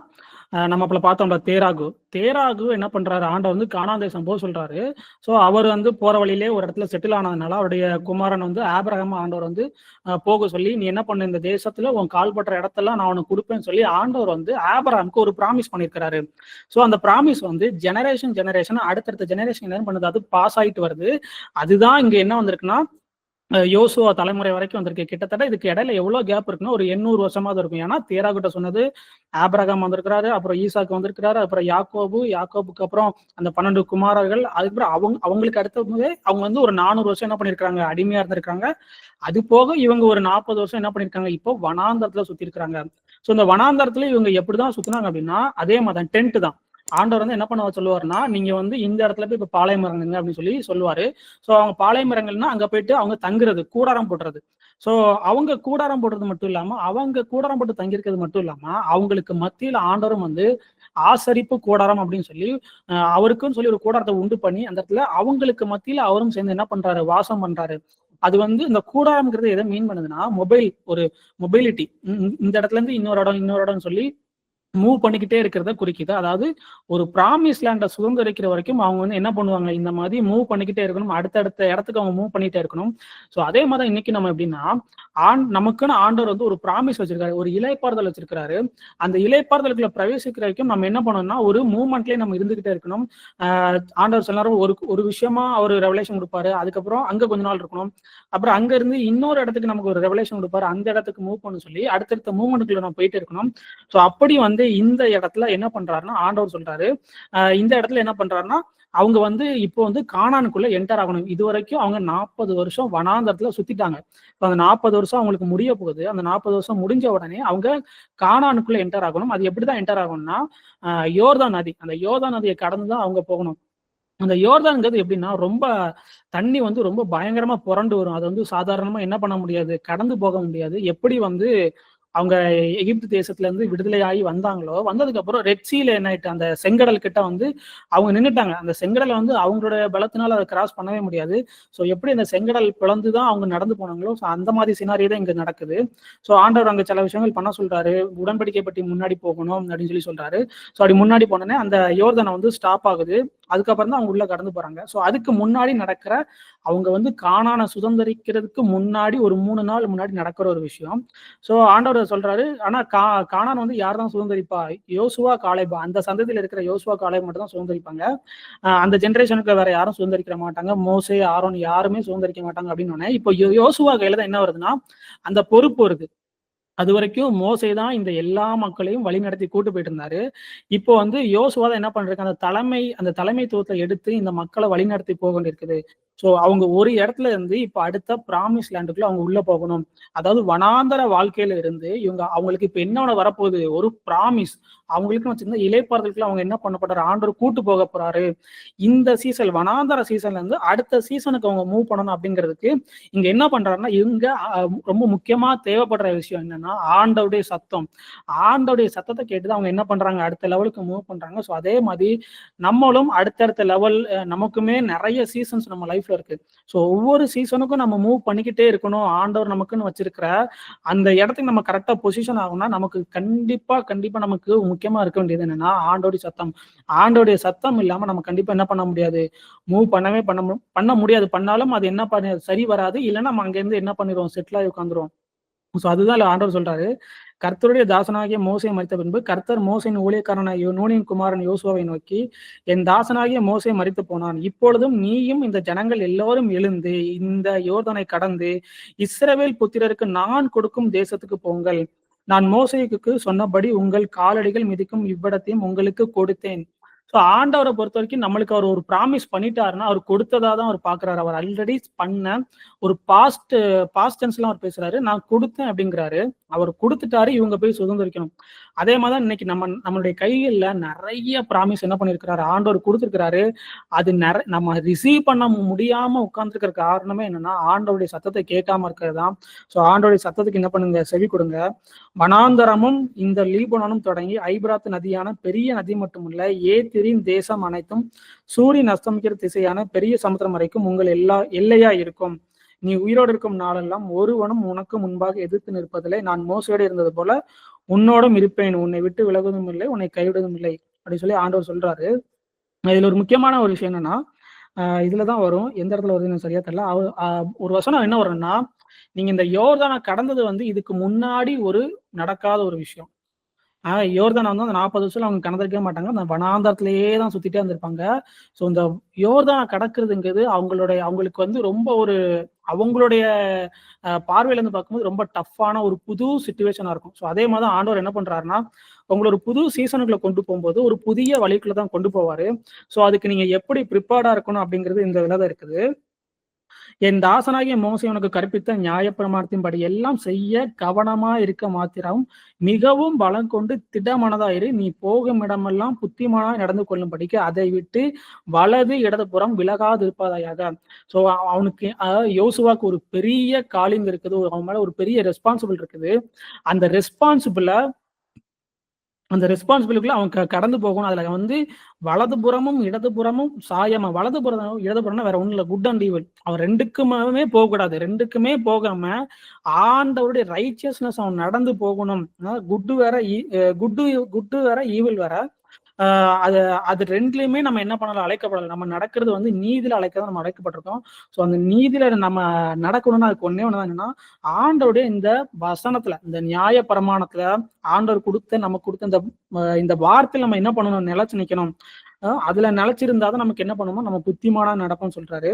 நம்ம அப்பல பார்த்தோம்ல தேராகு என்ன பண்றாரு, ஆண்டவர் வந்து கானான் தேசம் போக சொல்றாரு. ஸோ அவர் வந்து போற வழியிலே ஒரு இடத்துல செட்டில் ஆனதுனால அவருடைய குமாரன் வந்து ஆபிரகாம் ஆண்டவர் வந்து போக சொல்லி, நீ என்ன பண்ண, இந்த தேசத்துல உன் கால்பற்ற இடத்தெல்லாம் நான் உனக்கு கொடுப்பேன்னு சொல்லி ஆண்டவர் வந்து ஆபிரகாமுக்கு ஒரு ப்ராமிஸ் பண்ணியிருக்கிறாரு. ஸோ அந்த ப்ராமிஸ் வந்து ஜெனரேஷன் அடுத்தடுத்த ஜெனரேஷன் என்ன பண்ணுது, அது பாஸ் ஆயிட்டு வருது. அதுதான் இங்க என்ன வந்திருக்குன்னா, யோசுவா தலைமுறை வரைக்கும் வந்திருக்கு. கிட்டத்தட்ட இதுக்கு இடையில எவ்வளவு கேப் இருக்குன்னா ஒரு 800 வருஷமாவது இருக்கும். ஏன்னா தேரா கிட்ட சொன்னது ஆபிரகாம் வந்திருக்கிறாரு, அப்புறம் ஈசாக்கு வந்திருக்கிறாரு, அப்புறம் யாக்கோபுக்கு அப்புறம் அந்த 12 குமாரர்கள், அதுக்கப்புறம் அவங்களுக்கு அடுத்தது அவங்க வந்து ஒரு 400 வருஷம் என்ன பண்ணிருக்காங்க, அடிமையா இருந்திருக்காங்க. அது போக இவங்க ஒரு 40 வருஷம் என்ன பண்ணிருக்காங்க, இப்போ வனாந்தரத்துல சுத்தி இருக்காங்க. சோ இந்த வனாந்தரத்துல இவங்க எப்படிதான் சுத்தினாங்க அப்படின்னா அதே மாதிரி டென்ட் தான். ஆண்டவர் வந்து என்ன பண்ண சொல்லுவாருன்னா, நீங்க வந்து இந்த இடத்துல போய் இப்ப பாளையம் இறங்குங்க அப்படின்னு சொல்லி சொல்லுவாரு. சோ அவங்க பாளையம் இறங்கல்னா அங்க போயிட்டு அவங்க தங்குறது, கூடாரம் போடுறது. சோ அவங்க கூடாரம் போடுறது மட்டும் இல்லாம, அவங்க கூடாரம் போட்டு தங்கியிருக்கிறது மட்டும் இல்லாம, அவங்களுக்கு மத்தியில ஆண்டவரும் வந்து ஆசரிப்பு கூடாரம் அப்படின்னு சொல்லி அவருக்குன்னு சொல்லி ஒரு கூடாரத்தை உண்டு பண்ணி அந்த இடத்துல அவங்களுக்கு மத்தியில அவரும் சேர்ந்து என்ன பண்றாரு, வாசம் பண்றாரு. அது வந்து இந்த கூடாரம்ங்கிறது எதை மீன் பண்ணுதுன்னா, ஒரு மொபைலிட்டி. இந்த இடத்துல இருந்து இன்னொரு இடம் சொல்லி மூவ் பண்ணிக்கிட்டே இருக்கிறத குறிக்குது. அதாவது ஒரு ப்ராமிஸ் லேண்ட சுதந்திரிக்கிற வரைக்கும் அவங்க வந்து என்ன பண்ணுவாங்க, இந்த மாதிரி மூவ் பண்ணிக்கிட்டே இருக்கணும். அடுத்தடுத்த இடத்துக்கு அவங்க மூவ் பண்ணிட்டே இருக்கணும். ஸோ அதே மாதிரி இன்னைக்கு நம்ம எப்படின்னா, நமக்குன்னு ஆண்டவர் வந்து ஒரு ப்ராமிஸ் வச்சிருக்காரு, ஒரு இலைப்பாறுதல் வச்சிருக்காரு. அந்த இலைப்பாறுதலுக்குள்ள பிரவேசிக்கிற வரைக்கும் நம்ம என்ன பண்ணணும்னா ஒரு மூவ்மெண்ட்லயே நம்ம இருந்துகிட்டே இருக்கணும். ஆண்டவர் சில நேரம் ஒரு விஷயமா அவர் ரெவலேஷன் கொடுப்பாரு, அதுக்கப்புறம் அங்க கொஞ்ச நாள் இருக்கணும், அப்புறம் அங்க இருந்து இன்னொரு இடத்துக்கு நமக்கு ஒரு ரெவலேஷன் கொடுப்பாரு, அந்த இடத்துக்கு மூவ் பண்ண சொல்லி அடுத்தடுத்த மூவ்மெண்ட்டுக்குள்ள நம்ம போயிட்டு இருக்கணும். ஸோ அப்படி வந்து இந்த இடத்துல என்ன பண்றாருன்னா ஆண்டவர் சொல்றாரு, இந்த இடத்துல என்ன பண்றாருன்னா அவங்க வந்து இப்போ வந்து கானானுக்குள்ள என்டர் ஆகணும். இது வரைக்கும் அவங்க 40 வருஷம் வனாந்தரத்துல சுத்திட்டாங்க. அந்த 40 வருஷம் அவங்களுக்கு முடிய போகுது. அந்த 40 வருஷம் முடிஞ்ச உடனே அவங்க கானானுக்குள்ள என்டர் ஆகணும். அது எப்படிதான் என்டர் ஆகணும்னா யோர்தான் நதி, அந்த யோர்தான் நதியை கடந்துதான் அவங்க போகணும். அந்த யோர்தான்ங்கிறது எப்படின்னா ரொம்ப தண்ணி வந்து ரொம்ப பயங்கரமா புரண்டு வரும். அது வந்து சாதாரணமா என்ன பண்ண முடியாது, கடந்து போக முடியாது. எப்படி வந்து அவங்க எகிப்து தேசத்துல இருந்து விடுதலையாகி வந்தாங்களோ, வந்ததுக்கு அப்புறம் ரெட் சீல என்ன ஆயிட்டு அந்த செங்கடல் கிட்ட வந்து அவங்க நின்னுட்டாங்க. அந்த செங்கடலை வந்து அவங்களோட பலத்தினால அதை கிராஸ் பண்ணவே முடியாது. ஸோ எப்படி அந்த செங்கடல் பிளந்துதான் அவங்க நடந்து போனாங்களோ, ஸோ அந்த மாதிரி சினாரியோ தான் இங்க நடக்குது. ஸோ ஆண்டவர் அங்க சில விஷயங்கள் பண்ண சொல்றாரு. உடன்படிக்கை பற்றி முன்னாடி போகணும் அப்படின்னு சொல்லி சொல்றாரு. ஸோ அப்படி முன்னாடி போனோன்னே அந்த யோர்தானை வந்து ஸ்டாப் ஆகுது. அதுக்கப்புறம் தான் அவங்க உள்ள கடந்து போறாங்க. ஸோ அதுக்கு முன்னாடி நடக்கிற அவங்க வந்து கானானை சுதந்திரிக்கிறதுக்கு முன்னாடி ஒரு 3 நாள் முன்னாடி நடக்கிற ஒரு விஷயம். ஸோ ஆண்டவர் சொல்றாரு, ஆனா கானான் வந்து யார் தான் சுதந்திரிப்பா, யோசுவா காலேப், அந்த சந்ததியில இருக்கிற யோசுவா காலேப் மட்டும் தான் சுதந்திரிப்பாங்க. அந்த ஜென்ரேஷனுக்கு வேற யாரும் சுதந்திரிக்க மாட்டாங்க, மோசே ஆரோன் யாருமே சுதந்திரிக்க மாட்டாங்க அப்படின்னு. இப்போ யோசுவா கையில தான் என்ன வருதுன்னா அந்த பொறுப்பு வருது. அது வரைக்கும் மோசே தான் இந்த எல்லா மக்களையும் வழி நடத்தி கூட்டு போயிட்டு இருந்தாரு. இப்போ வந்து யோசுவா தான் என்ன பண்றாங்க, அந்த தலைமைத்துவத்தை எடுத்து இந்த மக்களை வழி நடத்தி போக வேண்டியிருக்குது. சோ அவங்க ஒரு இடத்துல இருந்து இப்ப அடுத்த பிராமிஸ் லேண்டுக்குள்ள அவங்க உள்ள போகணும். அதாவது வனாந்தர வாழ்க்கையில இருந்து அவங்களுக்கு இப்ப என்ன வரப்போகுது, ஒரு பிராமிஸ். அவங்களுக்கு வச்சிருந்த இலைப்பாறுதலுக்குள்ள அவங்க என்ன பண்ண போறாரு, ஆண்டவர் கூட்டு போக போறாரு. இந்த சீசன் வனாந்தர சீசன்ல இருந்து அடுத்த சீசனுக்கு அவங்க மூவ் பண்ணணும் அப்படிங்கிறதுக்கு இங்க என்ன பண்றாருன்னா இவங்க ரொம்ப முக்கியமா தேவைப்படுற விஷயம் என்னன்னா ஆண்டவுடைய சத்தம். ஆண்டவுடைய சத்தத்தை கேட்டுதான் அவங்க என்ன பண்றாங்க, அடுத்த லெவலுக்கு மூவ் பண்றாங்க. ஸோ அதே மாதிரி நம்மளும் அடுத்தடுத்த லெவல், நமக்குமே நிறைய சீசன்ஸ் நம்ம லைஃப்ல இருக்கு. ஸோ ஒவ்வொரு சீசனுக்கும் நம்ம மூவ் பண்ணிக்கிட்டே இருக்கணும். ஆண்டவர் நமக்குன்னு வச்சிருக்கிற அந்த இடத்துக்கு நம்ம கரெக்டா பொசிஷன் ஆகும்னா நமக்கு கண்டிப்பா நமக்கு முக்கியமா இருக்க வேண்டியது என்னன்னா ஆண்டோடைய சத்தம். ஆண்டோடைய சத்தம் இல்லாம நம்ம கண்டிப்பா என்ன பண்ண முடியாது, மூவ் பண்ண முடியாது. பண்ணாலும் அது என்ன சரி வராது. இல்லைன்னா நம்ம அங்க இருந்து என்ன பண்ணிடுவோம், செட்டில் ஆகி உட்காந்துருவோம். ஸோ அதுதான் ஆண்டவர் சொல்றாரு, கர்த்தருடைய தாசனாகிய மோசே மரித்த பின்பு கர்த்தர் மோசையின் ஊழியக்காரனாகிய நூனின் குமாரன் யோசுவாவை நோக்கி, என் தாசனாகிய மோசே மரித்து போனான். இப்பொழுதும் நீயும் இந்த ஜனங்கள் எல்லோரும் எழுந்து இந்த யோர்தானை கடந்து இஸ்ரவேல் புத்திரருக்கு நான் கொடுக்கும் தேசத்துக்கு போங்கள். நான் மோசேக்கு சொன்னபடி உங்கள் காலடிகள் மிதிக்கும் இவ்விடத்தையும் உங்களுக்கு கொடுத்தேன். ஸோ ஆண்டவரை பொறுத்த வரைக்கும் நம்மளுக்கு அவர் ஒரு ப்ராமிஸ் பண்ணிட்டாருன்னா அவர் கொடுத்ததா தான் அவர் பாக்குறாரு. அவர் ஆல்ரெடி பண்ண ஒரு பாஸ்ட் டென்ஸ்லாம் அவர் பேசுறாரு. நான் கொடுத்தேன் அப்படிங்கிறாரு. அவர் கொடுத்துட்டாரு, இவங்க போய் சுதந்திரிக்கணும். அதே மாதிரிதான் இன்னைக்கு நம்மளுடைய கைகள்ல நிறைய ப்ராமிஸ் என்ன பண்ணிருக்கிறாரு, ஆண்டவர் கொடுத்திருக்கிறாரு. அது நம்ம ரிசீவ் பண்ண முடியாம உட்கார்ந்துருக்கிற காரணமே என்னன்னா ஆண்டவருடைய சத்தத்தை கேட்காம இருக்கிறது தான். ஸோ ஆண்டவருடைய சத்தத்துக்கு என்ன பண்ணுங்க, செவி கொடுங்க. வனாந்தரமும் இந்த லீபனோனும் தொடங்கி ஐபிராத் நதியான பெரிய நதி மட்டுமல்ல, ஏத்திரின் தேசம் அனைத்தும் சூரியன் அஸ்தமிக்கிற திசையான பெரிய சமுத்திரம் வரைக்கும் உங்கள் எல்லையா இருக்கும். நீ உயிரோடு இருக்கும் நாளெல்லாம் ஒருவனும் உனக்கு முன்பாக எதிர்த்து நிற்பதில்லை. நான் மோசையோடு இருந்தது போல உன்னோடும் இருப்பேன். உன்னை விட்டு விலகுவதும் இல்லை, உன்னை கைவிடுவதும் இல்லை அப்படின்னு சொல்லி ஆண்டவர் சொல்றாரு. இதுல ஒரு முக்கியமான ஒரு விஷயம் என்னன்னா, இதுலதான் வரும், எந்த இடத்துல வருதுன்னு சரியா தெரியல. ஒரு வசனம் என்ன வரும்னா, நீங்க இந்த யோர்தானை கடந்தது வந்து இதுக்கு முன்னாடி ஒரு நடக்காத ஒரு விஷயம். யோர்தான் வந்து அந்த 40 வருஷத்துல அவங்க கடந்திருக்கவே மாட்டாங்க. அந்த வனாந்தரத்திலேயே தான் சுத்திட்டே இருந்திருப்பாங்க. ஸோ இந்த யோர்தான கடக்குறதுங்கிறது அவங்களுக்கு வந்து ரொம்ப ஒரு அவங்களுடைய பார்வையில இருந்து பார்க்கும்போது ரொம்ப டஃப்பான ஒரு புது சிச்சுவேஷனா இருக்கும். ஸோ அதே மாதிரி தான் ஆண்டவர் என்ன பண்றாருன்னா, உங்கள ஒரு புது சீசனுக்குள்ள கொண்டு போகும்போது ஒரு புதிய வழிக்குள்ள தான் கொண்டு போவாரு. ஸோ அதுக்கு நீங்க எப்படி ப்ரிப்பேர்டா இருக்கணும் அப்படிங்கிறது இந்த இதுல தான் இருக்குது. என் தாசனாகிய மோசே உனக்கு கற்பித்த நியாயப்பிரமாணத்தின்படி எல்லாம் செய்ய கவனமா இருக்க மாத்திரம் மிகவும் பலம் கொண்டு திடமனதாயிரு. நீ போகும் இடமெல்லாம் புத்திமானாய் நடந்து கொள்ளும்படிக்கு அதை விட்டு வலது இடதுபுறம் விலகாது இருப்பதாக. ஸோ அவனுக்கு யோசுவாக்கு ஒரு பெரிய காலிங் இருக்குது. அவன் மேல ஒரு பெரிய ரெஸ்பான்சிபிள் இருக்குது. அந்த ரெஸ்பான்சிபிலிட்டில அவன் கடந்து போகணும். அதுல வந்து வலதுபுறமும் இடதுபுறமும் சாயமா, வலதுபுறம் இடதுபுறம்னா வேற ஒண்ணும் இல்ல, குட் அண்ட் ஈவில். அவன் ரெண்டுக்குமே போகக்கூடாது. ரெண்டுக்குமே போகாம ஆண்டவருடைய ரைச்சியஸ்னஸ் அவன் நடந்து போகணும். குட்டு வேற, குட்டு வேற, ஈவில் வேற. அது அது ரெண்டுலயுமே நம்ம என்ன பண்ணலாம், அழைக்கப்படலாம். நம்ம நடக்கிறது வந்து நீதியில அழைக்கதான் நம்ம அழைக்கப்பட்டிருக்கோம். ஸோ அந்த நீதியில நம்ம நடக்கணும்னா அதுக்கு ஒன்னே ஒண்ணுதான், என்னன்னா ஆண்டவருடைய இந்த வசனத்துல, இந்த நியாய பிரமாணத்துல ஆண்டவர் நமக்கு கொடுத்த இந்த வார்த்தையில நம்ம என்ன பண்ணணும், நிலைச்சு நிக்கணும். அதுல நிலைச்சிருந்தாதான் நமக்கு என்ன பண்ணுமோ நம்ம புத்திமானா நடப்போம்னு சொல்றாரு.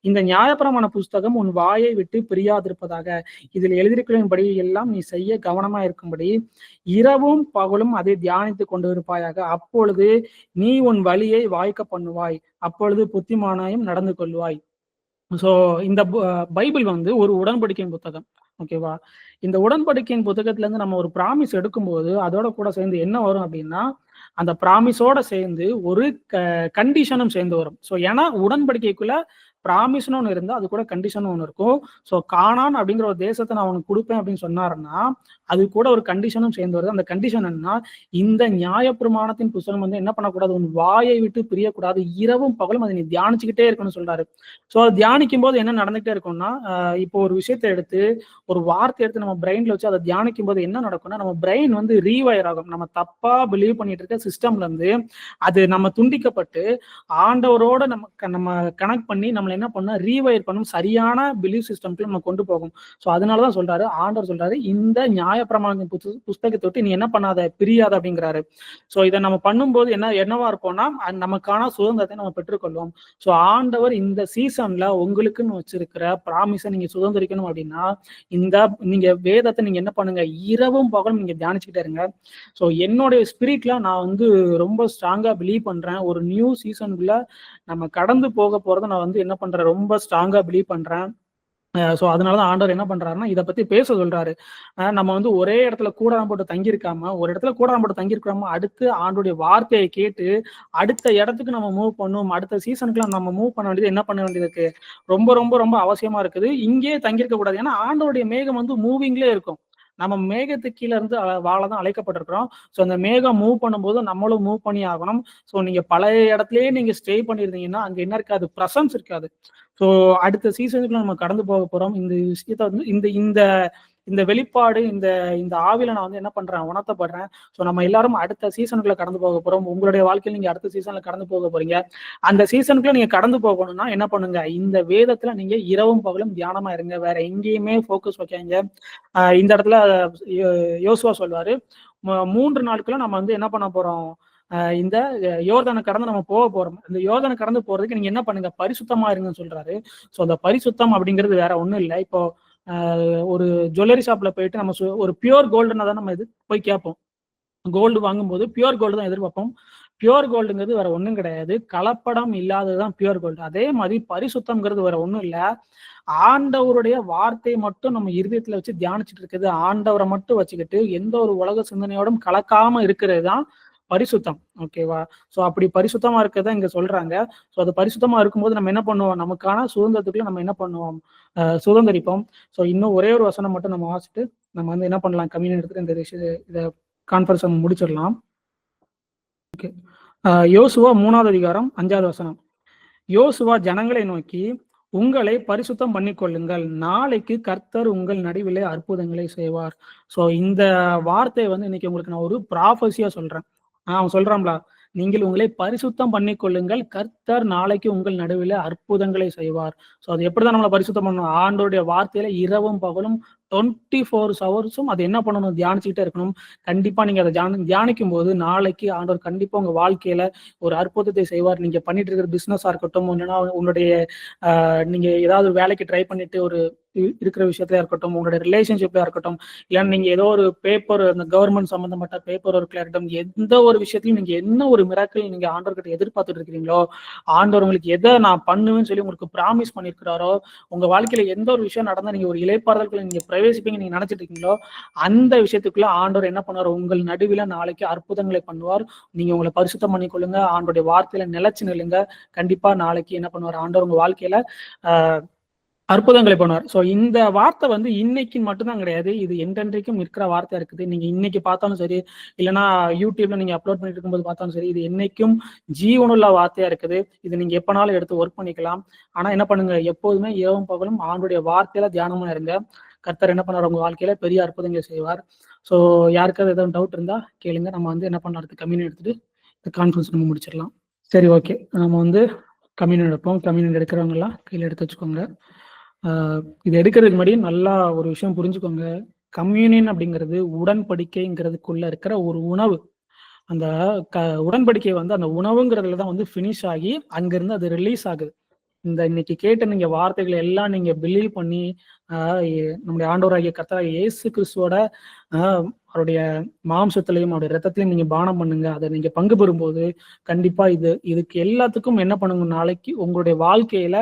இந்த நியாயப்பிரமாண புஸ்தகம் உன் வாயை விட்டு பிரியாதிருப்பதாக, இதில் எழுதியிருக்கிறபடி எல்லாம் நீ செய்ய கவனமா இருக்கும்படி இரவும் பகலும் அதை தியானித்துக் கொண்டு இருப்பாயாக. அப்பொழுது நீ உன் வழியை வாய்க்க பண்ணுவாய், அப்பொழுது புத்திமானாயும் நடந்து கொள்வாய். ஸோ இந்த பைபிள் வந்து ஒரு உடன்படிக்கையின் புத்தகம். ஓகேவா? இந்த உடன்படிக்கையின் புத்தகத்துல இருந்து நம்ம ஒரு ப்ராமிஸ் எடுக்கும்போது அதோட கூட சேர்ந்து என்ன வரும் அப்படின்னா, அந்த ப்ராமிஸோட சேர்ந்து ஒரு கண்டிஷனும் சேர்ந்து வரும். ஸோ ஏன்னா உடன்படிக்கைக்குள்ள ப்ராமிஸ்னு ஒன்று இருந்தால் அது கூட கண்டிஷன் ஒன்று இருக்கும். ஸோ கானான் அப்படிங்கிற ஒரு தேசத்தை நான் அவனுக்கு கொடுப்பேன் அப்படின்னு சொன்னாருன்னா அது கூட ஒரு கண்டிஷனும் சேர்ந்து வருது. அந்த கண்டிஷன் என்னன்னா, இந்த நியாயப்பிரமாணத்தின் புத்தகம் வந்து என்ன பண்ணக்கூடாது, உன் வாயை விட்டு பிரியக்கூடாது, இரவும் பகலும் அதை நீ தியானிச்சுக்கிட்டே இருக்கணும்னு சொல்றாரு. ஸோ அதை தியானிக்கும் போது என்ன நடந்துகிட்டே இருக்கும்னா, இப்போ ஒரு விஷயத்தை எடுத்து ஒரு வார்த்தை எடுத்து நம்ம பிரெயின்ல வச்சு அதை தியானிக்கும் போது என்ன நடக்கும்னா, நம்ம பிரெயின் வந்து ரீவயர் ஆகும். நம்ம தப்பா பிலீவ் பண்ணிட்டு இருக்க சிஸ்டம்ல இருந்து அது நம்ம துண்டிக்கப்பட்டு ஆண்டவரோட நம்ம கனெக்ட் பண்ணி நம்மள என்ன பண்ண ரீவயர் பண்ணும், சரியான பிலீவ் சிஸ்டம்க்கு நம்ம கொண்டு போகும். ஸோ அதனாலதான் சொல்றாரு, ஆண்டவர் சொல்றாரு, இந்த நியாயப்பிரமாணத்தின் புஸ்தகத்தை விட்டு நீ என்ன பண்ணாத, பிரியாத அப்படிங்கிறாரு. ஸோ இதை நம்ம பண்ணும்போது என்னவா இருப்போம்னா நமக்கான சுதந்திரத்தை நம்ம பெற்றுக்கொள்வோம். ஸோ ஆண்டவர் இந்த சீசன்ல உங்களுக்குன்னு வச்சிருக்கிற ப்ராமிஸை நீங்க சுதந்திரிக்கணும் அப்படின்னா நீங்க வேதத்தை நீங்க என்ன பண்ணுங்க, இரவும் பகலும் நீங்க தியானிச்சுக்கிட்டே இருங்க. ஸோ என்னுடைய ஸ்பிரிட்ல நான் வந்து ரொம்ப ஸ்ட்ராங்கா பிலீவ் பண்றேன். ஒரு நியூ சீசனுக்குள்ள நம்ம கடந்து போக போறதை நான் வந்து என்ன பண்றேன், ரொம்ப ஸ்ட்ராங்கா பிலீவ் பண்றேன். ஸோ அதனாலதான் ஆண்டவர் என்ன பண்றாருன்னா இதை பத்தி பேச சொல்றாரு. நம்ம வந்து ஒரே இடத்துல கூடாரம் போட்டு தங்கியிருக்காம, ஒரு இடத்துல கூடாரம் போட்டு தங்கியிருக்கிறோமோ அடுத்து ஆண்டோடைய வார்த்தையை கேட்டு அடுத்த இடத்துக்கு நம்ம மூவ் பண்ணும். அடுத்த சீசனுக்குலாம் நம்ம மூவ் பண்ண வேண்டியது என்ன பண்ண வேண்டியது இருக்கு, ரொம்ப ரொம்ப ரொம்ப அவசியமா இருக்குது. இங்கே தங்கியிருக்க கூடாது. ஏன்னா ஆண்டோடைய மேகம் வந்து மூவிங்லேயே இருக்கும். நம்ம மேகத்துக்கு கீழே இருந்து வாழதான் அழைக்கப்பட்டிருக்கிறோம். ஸோ அந்த மேகம் மூவ் பண்ணும்போது நம்மளும் மூவ் பண்ணி ஆகணும். ஸோ நீங்க பழைய இடத்துலயே நீங்க ஸ்டே பண்ணியிருந்தீங்கன்னா அங்க என்ன இருக்காது, பிரசன்ஸ் இருக்காது. ஸோ அடுத்த சீசனுக்குள்ள நம்ம கடந்து போக போறோம். இந்த விஷயத்த வந்து இந்த இந்த இந்த வெளிப்பாடு இந்த ஆவில நான் வந்து என்ன பண்றேன், உணர்த்தப்படுறேன். ஸோ நம்ம எல்லாரும் அடுத்த சீசனுக்குள்ள கடந்து போக போறோம். உங்களுடைய வாழ்க்கையில் நீங்க அடுத்த சீசன்ல கடந்து போக போறீங்க. அந்த சீசனுக்குள்ள நீங்க கடந்து போகணும்னா என்ன பண்ணுங்க, இந்த வேதத்துல நீங்க இரவும் பகலும் தியானமா இருங்க. வேற எங்கேயுமே போக்கஸ் வைக்காங்க. இந்த இடத்துல யோசுவா சொல்வாரு, 3 நாட்களும் நம்ம வந்து என்ன பண்ண போறோம், இந்த யோர்தானை கடந்து நம்ம போக போறோம். இந்த யோர்தானை கடந்து போறதுக்கு நீங்க என்ன பண்ணுங்க, பரிசுத்தமா இருங்கன்னு சொல்றாரு. ஸோ அந்த பரிசுத்தம் அப்படிங்கிறது வேற ஒண்ணும் இல்லை. இப்போ ஒரு ஜுவல்லரி ஷாப்ல போயிட்டு நம்ம ஒரு பியூர் கோல்டுன்னா தான் நம்ம இது போய் கேட்போம். கோல்டு வாங்கும்போது பியூர் கோல்டு தான் எதிர்பார்ப்போம். பியூர் கோல்டுங்கிறது வேற ஒண்ணும் கிடையாது, கலப்படம் இல்லாததுதான் பியூர் கோல்டு. அதே மாதிரி பரிசுத்தம்ங்கிறது வேற ஒண்ணும் இல்லை, ஆண்டவருடைய வார்த்தையை மட்டும் நம்ம இருதயத்துல வச்சு தியானிச்சுட்டு இருக்குது, ஆண்டவரை மட்டும் வச்சுக்கிட்டு எந்த ஒரு உலக சிந்தனையோடும் கலக்காம இருக்கிறது தான் பரிசுத்தம். ஓகேவா? ஸோ அப்படி பரிசுத்தமா இருக்கிறதா இங்க சொல்றாங்க. ஸோ அது பரிசுத்தமா இருக்கும்போது நம்ம என்ன பண்ணுவோம், நமக்கான சுதந்திரத்துக்குள்ள நம்ம என்ன பண்ணுவோம், சுதந்திரிப்போம். ஸோ இன்னும் ஒரே ஒரு வசனம் மட்டும் நம்ம வாசிட்டு நம்ம வந்து என்ன பண்ணலாம், கம்யூனியன் எடுத்துட்டு இந்த விஷயம் இதை கான்ஃபரன்ஸ் நம்ம முடிச்சிடலாம். ஓகே. யோசுவா 3வது அதிகாரம் 5வது வசனம். யோசுவா ஜனங்களை நோக்கி, உங்களை பரிசுத்தம் பண்ணிக்கொள்ளுங்கள், நாளைக்கு கர்த்தர் உங்கள் நடுவிலே அற்புதங்களை செய்வார். ஸோ இந்த வார்த்தையை வந்து இன்னைக்கு உங்களுக்கு நான் ஒரு ப்ராஃபஸியா சொல்றேன். அவன் சொல்றான்ல, நீங்கள் உங்களை பரிசுத்தம் பண்ணிக்கொள்ளுங்கள், கர்த்தர் நாளைக்கு உங்கள் நடுவில் அற்புதங்களை செய்வார். ஸோ அது எப்படிதான் நம்மளை பரிசுத்தம் பண்ணணும், ஆண்டோடைய வார்த்தையில இரவும் பகலும் 24 ஹவர்ஸும் அது என்ன பண்ணணும், தியானிச்சுக்கிட்டே இருக்கணும். கண்டிப்பா நீங்க அதை தியானிக்கும் போது நாளைக்கு ஆண்டவர் கண்டிப்பா உங்க வாழ்க்கையில ஒரு அற்புதத்தை செய்வார். நீங்க பண்ணிட்டு இருக்கிற பிசினஸா இருக்கட்டும், இல்லைன்னா உங்களுடைய நீங்க ஏதாவது வேலைக்கு ட்ரை பண்ணிட்டு ஒரு இருக்கிற விஷயத்துல இருக்கட்டும், உங்களுடைய ரிலேஷன்ஷிப்ல இருக்கட்டும், இல்ல நீங்க ஏதோ ஒரு பேப்பர், அந்த கவர்மெண்ட் சம்பந்தப்பட்ட பேப்பர் ஒர்க்ல இருக்கட்டும், எந்த ஒரு விஷயத்தையும் நீங்க என்ன ஒரு மிராக்கிள் நீங்க ஆண்டவர்கிட்ட எதிர்பார்த்துட்டு இருக்கிறீங்களோ, ஆண்டவர் உங்களுக்கு எதை நான் பண்ணுவேன்னு சொல்லி உங்களுக்கு ப்ராமிஸ் பண்ணியிருக்கிறாரோ, உங்க வாழ்க்கையில எந்த ஒரு விஷயம் நடந்தா நீங்க ஒரு இளைப்பாறுதலுக்குள்ள நீங்க பிரவேசிப்பீங்க நீங்க நினைச்சிட்டு இருக்கீங்களோ, அந்த விஷயத்துக்குள்ள ஆண்டவர் என்ன பண்ணுவார், உங்கள் நடுவில் நாளைக்கு அற்புதங்களை பண்ணுவார். நீங்க உங்களை பரிசுத்தம் பண்ணிக்கொள்ளுங்க, ஆண்டோடைய வார்த்தையில நிலைச்சு நில்லுங்க. கண்டிப்பா நாளைக்கு என்ன பண்ணுவார் ஆண்டவர் உங்க வாழ்க்கையில அற்புதங்களை பண்ணுவார். ஸோ இந்த வார்த்தை வந்து இன்னைக்கு மட்டும்தான் கிடையாது, இது என்றென்றைக்கும் இருக்கிற வார்த்தையா இருக்குது. நீங்க இன்னைக்கு பார்த்தாலும் சரி, இல்லைன்னா யூடியூப்ல நீங்க அப்லோட் பண்ணிட்டு இருக்கும்போது பார்த்தாலும் சரி, இது என்னைக்கும் ஜீவனுள்ள வார்த்தையா இருக்குது. இது நீங்க எப்பனாலும் எடுத்து ஒர்க் பண்ணிக்கலாம். ஆனா என்ன பண்ணுங்க, எப்போதுமே இரவும் பகலும் ஆண்டுடைய வார்த்தையில தியானமா இருங்க. கர்த்தர் என்ன பண்ணார், உங்க வாழ்க்கையில பெரிய அற்புதங்களை செய்வார். ஸோ யாருக்காவது ஏதாவது டவுட் இருந்தா கேளுங்க. நம்ம வந்து என்ன பண்ணலாம், அடுத்து கம்யூனியன் எடுத்துட்டு இந்த கான்ஃபரன்ஸ் நம்ம முடிச்சிடலாம். சரி, ஓகே. நம்ம வந்து கம்யூனியன் எடுப்போம். கம்யூனியன் எடுக்கிறவங்க எல்லாம் கையில் எடுத்து வச்சுக்கோங்க. இது எடுக்கிறதுக்கு முன்னாடி நல்லா ஒரு விஷயம் புரிஞ்சுக்கோங்க. கம்யூனியன் அப்படிங்கிறது உடன்படிக்கைங்கிறதுக்குள்ள இருக்கிற ஒரு உணவு. அந்த உடன்படிக்கை வந்து அந்த உணவுங்கிறதுல தான் வந்து ஃபினிஷ் ஆகி அங்கிருந்து அது ரிலீஸ் ஆகுது. இந்த இன்னைக்கு கேட்ட நீங்க வார்த்தைகளை எல்லாம் நீங்க பிலீவ் பண்ணி நம்முடைய ஆண்டவராகிய கர்த்தராகிய இயேசு கிறிஸ்துவோட அவருடைய மாம்சத்திலையும் அவருடைய ரத்தத்திலையும் நீங்க பானம் பண்ணுங்க. அதை நீங்க பங்கு பெறும்போது கண்டிப்பா இதுக்கு எல்லாத்துக்கும் என்ன பண்ணுங்க, நாளைக்கு உங்களுடைய வாழ்க்கையில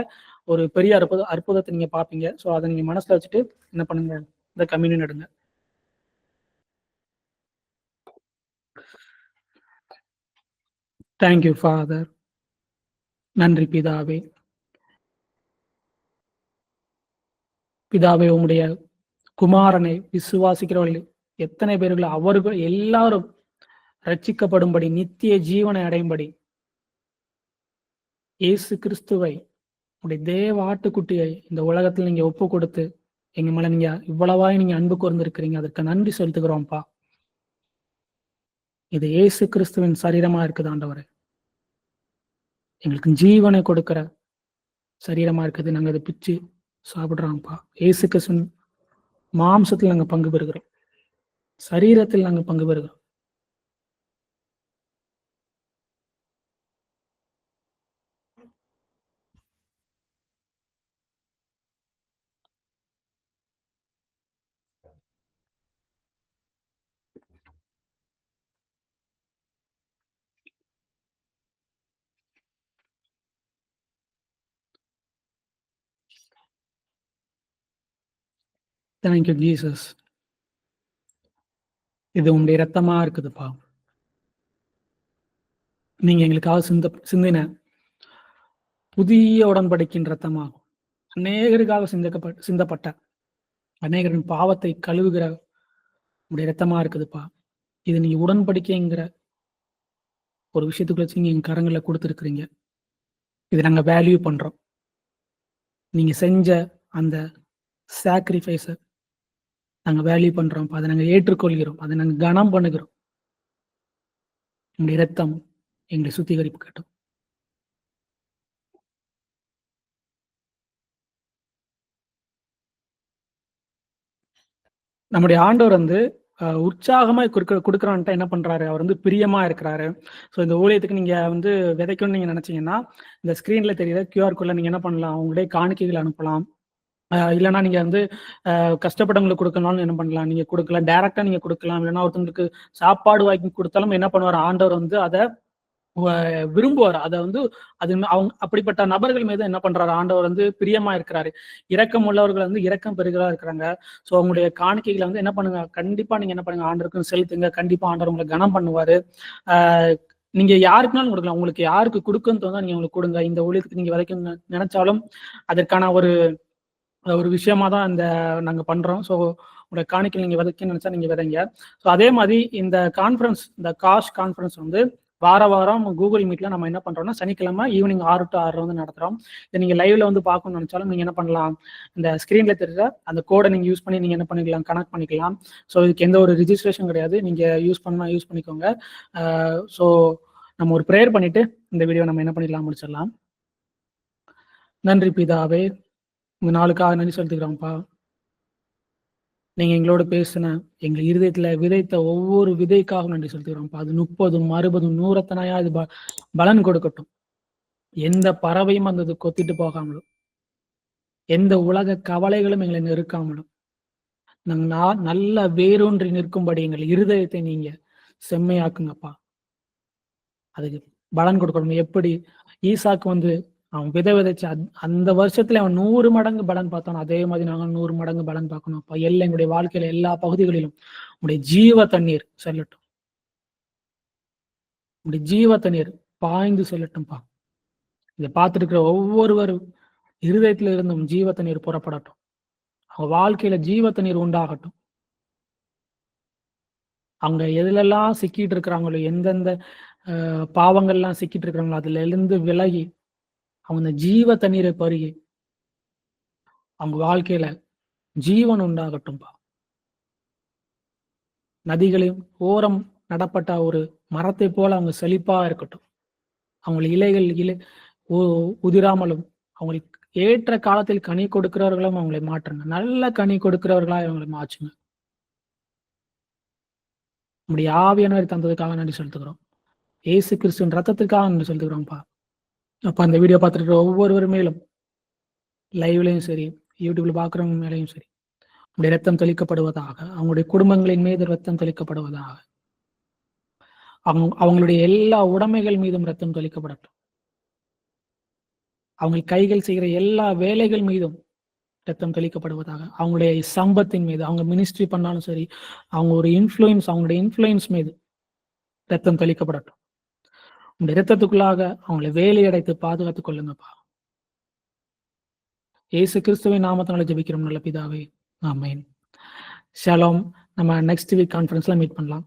ஒரு பெரிய அற்புதத்தை நீங்க பார்ப்பீங்க. ஸோ அதை நீங்க மனசுல வச்சுட்டு என்ன பண்ணுங்க, இந்த கம்யூனியன் எடுங்க. Thank you father. நன்றி பிதாவே. பிதாவே, உம்முடைய குமாரனை விசுவாசிக்கிறவர்கள் எத்தனை பேர்கள் அவர்கள் எல்லாரும் ரட்சிக்கப்படும்படி நித்திய ஜீவனை அடையும்படி இயேசு கிறிஸ்துவை உடைய தேவ ஆட்டுக்குட்டியை இந்த உலகத்தில் நீங்க ஒப்பு கொடுத்து எங்க மேல நீங்க இவ்வளவாய் நீங்க அன்பு கூர்ந்திருக்கிறீங்க. அதற்கு நன்றி செலுத்துகிறோம்ப்பா. இது இயேசு கிறிஸ்துவின் சரீரமா இருக்குது ஆண்டவரே. எங்களுக்கு ஜீவனை கொடுக்கிற சரீரமா இருக்குது. நாங்க அதை பிச்சு சாப்பிடுறோம்ப்பா. இயேசு கிறிஸ்துவின் மாம்சத்தில் நாங்க பங்கு பெறுகிறோம், சரீரத்தில் நாங்க பங்கு பெறுகிறோம். Thank you Jesus. இது உங்களுடைய ரத்தமா இருக்குதுப்பா. நீங்க எங்களுக்காக சிந்தின புதிய உடன்படிக்கையின் ரத்தமாகும். அநேகருக்காக சிந்தப்பட்ட அநேகரின் பாவத்தை கழுவுகிற உடைய ரத்தமா இருக்குதுப்பா. இது நீங்க உடன்படிக்கைங்கிற ஒரு விஷயத்துக்குள்ள வச்சு நீங்க எங்க கரங்களை கொடுத்துருக்குறீங்க. இதை நாங்க வேல்யூ பண்றோம். நீங்க செஞ்ச அந்த சாக்ரிஃபைஸை நாங்க வேல்யூ பண்றோம். அதை நாங்க ஏற்றுக்கொள்கிறோம். அதை நாங்க கனம் பண்ணுகிறோம். உங்களுடைய ரத்தம் எங்களை சுத்திகரிப்பு கட்டும். நம்முடைய ஆண்டவர் வந்து உற்சாகமா கொடுக்குறான்ட்டு என்ன பண்றாரு, அவர் வந்து பிரியமா இருக்கிறாரு. ஸோ இந்த ஊழியத்துக்கு நீங்க வந்து விதைக்கணும்னு நீங்க நினைச்சீங்கன்னா இந்த ஸ்கிரீன்ல தெரியுற QR கோட்ல நீங்க என்ன பண்ணலாம், உங்களுடைய காணிக்கைகள் அனுப்பலாம். இல்லைன்னா நீங்க வந்து கஷ்டப்பட்டவங்களுக்கு கொடுக்கணும்னு என்ன பண்ணலாம், நீங்க கொடுக்கலாம். டைரக்டா நீங்க கொடுக்கலாம். இல்லைன்னா ஒருத்தவங்களுக்கு சாப்பாடு வாங்கி கொடுத்தாலும் என்ன பண்ணுவார் ஆண்டவர் வந்து அதை விரும்புவார். அதை வந்து அது அவங்க அப்படிப்பட்ட நபர்கள் மீது என்ன பண்றாரு ஆண்டவர் வந்து பிரியமா இருக்கிறாரு. இரக்கம் உள்ளவர்கள் வந்து இரக்கம் பெறுகிறா இருக்கிறாங்க. ஸோ உங்களுடைய காணிக்கைகளை வந்து என்ன பண்ணுங்க, கண்டிப்பா நீங்க என்ன பண்ணுங்க, ஆண்டவருக்கும் செலுத்துங்க. கண்டிப்பா ஆண்டவர் உங்களை கனம் பண்ணுவாரு. நீங்க யாருக்குனாலும் கொடுக்கலாம். உங்களுக்கு யாருக்கு கொடுக்குன்னு தோணுதோ நீங்க உங்களுக்கு கொடுங்க. இந்த ஊழியத்துக்கு நீங்க விதைக்க நினைச்சாலும் அதற்கான ஒரு விஷயமா தான் நாங்க பண்றோம். ஸோ உங்களோட காணிக்கை நீங்க விதைக்க நினைச்சா நீங்க விதைங்க. ஸோ அதே மாதிரி இந்த கான்ஃபரன்ஸ், இந்த காஷ் கான்ஃபரன்ஸ் வந்து வாரம் கூகுள் மீட்ல நம்ம என்ன பண்றோம்னா சனிக்கிழமை ஈவினிங் 6 to 6 வந்து நடத்துறோம். இதை நீங்க லைவ்ல வந்து பார்க்கணும்னு நினைச்சாலும் நீங்க என்ன பண்ணலாம், இந்த ஸ்கிரீன்ல தெரியுற அந்த கோடை நீங்க யூஸ் பண்ணி நீங்க என்ன பண்ணிக்கலாம், கனெக்ட் பண்ணிக்கலாம். ஸோ இதுக்கு எந்த ஒரு ரிஜிஸ்ட்ரேஷன் கிடையாது. நீங்க யூஸ் பண்ணிக்கோங்க. ஸோ நம்ம ஒரு ப்ரேயர் பண்ணிட்டு இந்த வீடியோ நம்ம என்ன பண்ணிடலாம், முடிச்சிடலாம். நன்றி பிதாவே, உங்க நாளுக்காக நன்றி செலுத்துக்கிறோம்ப்பா. நீங்க எங்களோட பேசின எங்கள் இருதயத்துல விதைத்த ஒவ்வொரு விதைக்காகவும் நன்றி செலுத்துகிறோம்ப்பா. அது 30, 60, 100 அது பலன் கொடுக்கட்டும். எந்த பறவையும் அந்த கொத்திட்டு போகாமலும், எந்த உலக கவலைகளும் எங்களை நெருக்காமலும், நாங்க நல்ல வேரூன்றி நிற்கும்படி எங்கள் இருதயத்தை நீங்க செம்மையாக்குங்கப்பா. அதுக்கு பலன் கொடுக்கணும். எப்படி ஈசாக்கு வந்து அவன் விதைச்ச அந்த வருஷத்துல அவன் 100 மடங்கு பலன் பார்த்தான், அதே மாதிரி நாங்க 100 மடங்கு பலன் பார்க்கணும்ப்பா. எங்களுடைய வாழ்க்கையில எல்லா பகுதிகளிலும் உடைய ஜீவ தண்ணீர் செல்லட்டும். உடைய ஜீவ தண்ணீர் பாய்ந்து செல்லட்டும்ப்பா. இதை பார்த்துட்டு இருக்கிற ஒவ்வொருவரும் இருதயத்துல இருந்தும் ஜீவ தண்ணீர் புறப்படட்டும். அவங்க வாழ்க்கையில ஜீவ தண்ணீர் உண்டாகட்டும். அவங்க எதுலெல்லாம் சிக்கிட்டு இருக்கிறாங்களோ, எந்தெந்த பாவங்கள்லாம் சிக்கிட்டு இருக்கிறாங்களோ அதுல இருந்து விலகி அவங்க இந்த ஜீவ தண்ணீரை பருகி அவங்க வாழ்க்கையில ஜீவன் உண்டாகட்டும்பா. நதிகளின் ஓரம் நடப்பட்ட ஒரு மரத்தை போல அவங்க செழிப்பா இருக்கட்டும். அவங்களுக்கு இலைகள் உதிராமலும் அவங்களுக்கு ஏற்ற காலத்தில் கனி கொடுக்கிறவர்களும் அவங்களை மாற்றுங்க. நல்ல கனி கொடுக்கிறவர்களா அவங்களை மாற்றுங்க. நம்முடைய ஆவியானவர் தந்ததுக்காக நன்றி செலுத்துகிறோம். இயேசு கிறிஸ்துவின் ரத்தத்துக்காக நன்றி செலுத்துகிறோம்ப்பா. அப்ப அந்த வீடியோ பார்த்துட்டு ஒவ்வொருவர் மேலும், லைவ்லயும் சரி, யூடியூப்ல பாக்குறவங்க மேலையும் சரி, அவங்களுடைய ரத்தம் தெளிக்கப்படுவதாக, அவங்களுடைய குடும்பங்களின் மீது ரத்தம் தெளிக்கப்படுவதாக, அவங்களுடைய எல்லா உடைமைகள் மீதும் ரத்தம் தெளிக்கப்படட்டும். அவங்க கைகள் செய்கிற எல்லா வேலைகள் மீதும் ரத்தம் தெளிக்கப்படுவதாக, அவங்களுடைய சம்பத்தின் மீது, அவங்க மினிஸ்ட்ரி பண்ணாலும் சரி, அவங்க ஒரு அவங்களுடைய இன்ஃப்ளூயன்ஸ் மீது ரத்தம் தெளிக்கப்படட்டும். உங்களுடைய ரத்தத்துக்குள்ளாக அவங்களை வேலையடைத்து பாதுகாத்துக் கொள்ளுங்கப்பா. இயேசு கிறிஸ்துவின் நாமத்தினால ஜெபிக்கிறோம் நல்ல பிதாவே, ஆமென். ஷாலோம். நம்ம நெக்ஸ்ட் வீக் கான்ஃபரன்ஸ்ல மீட் பண்ணலாம்.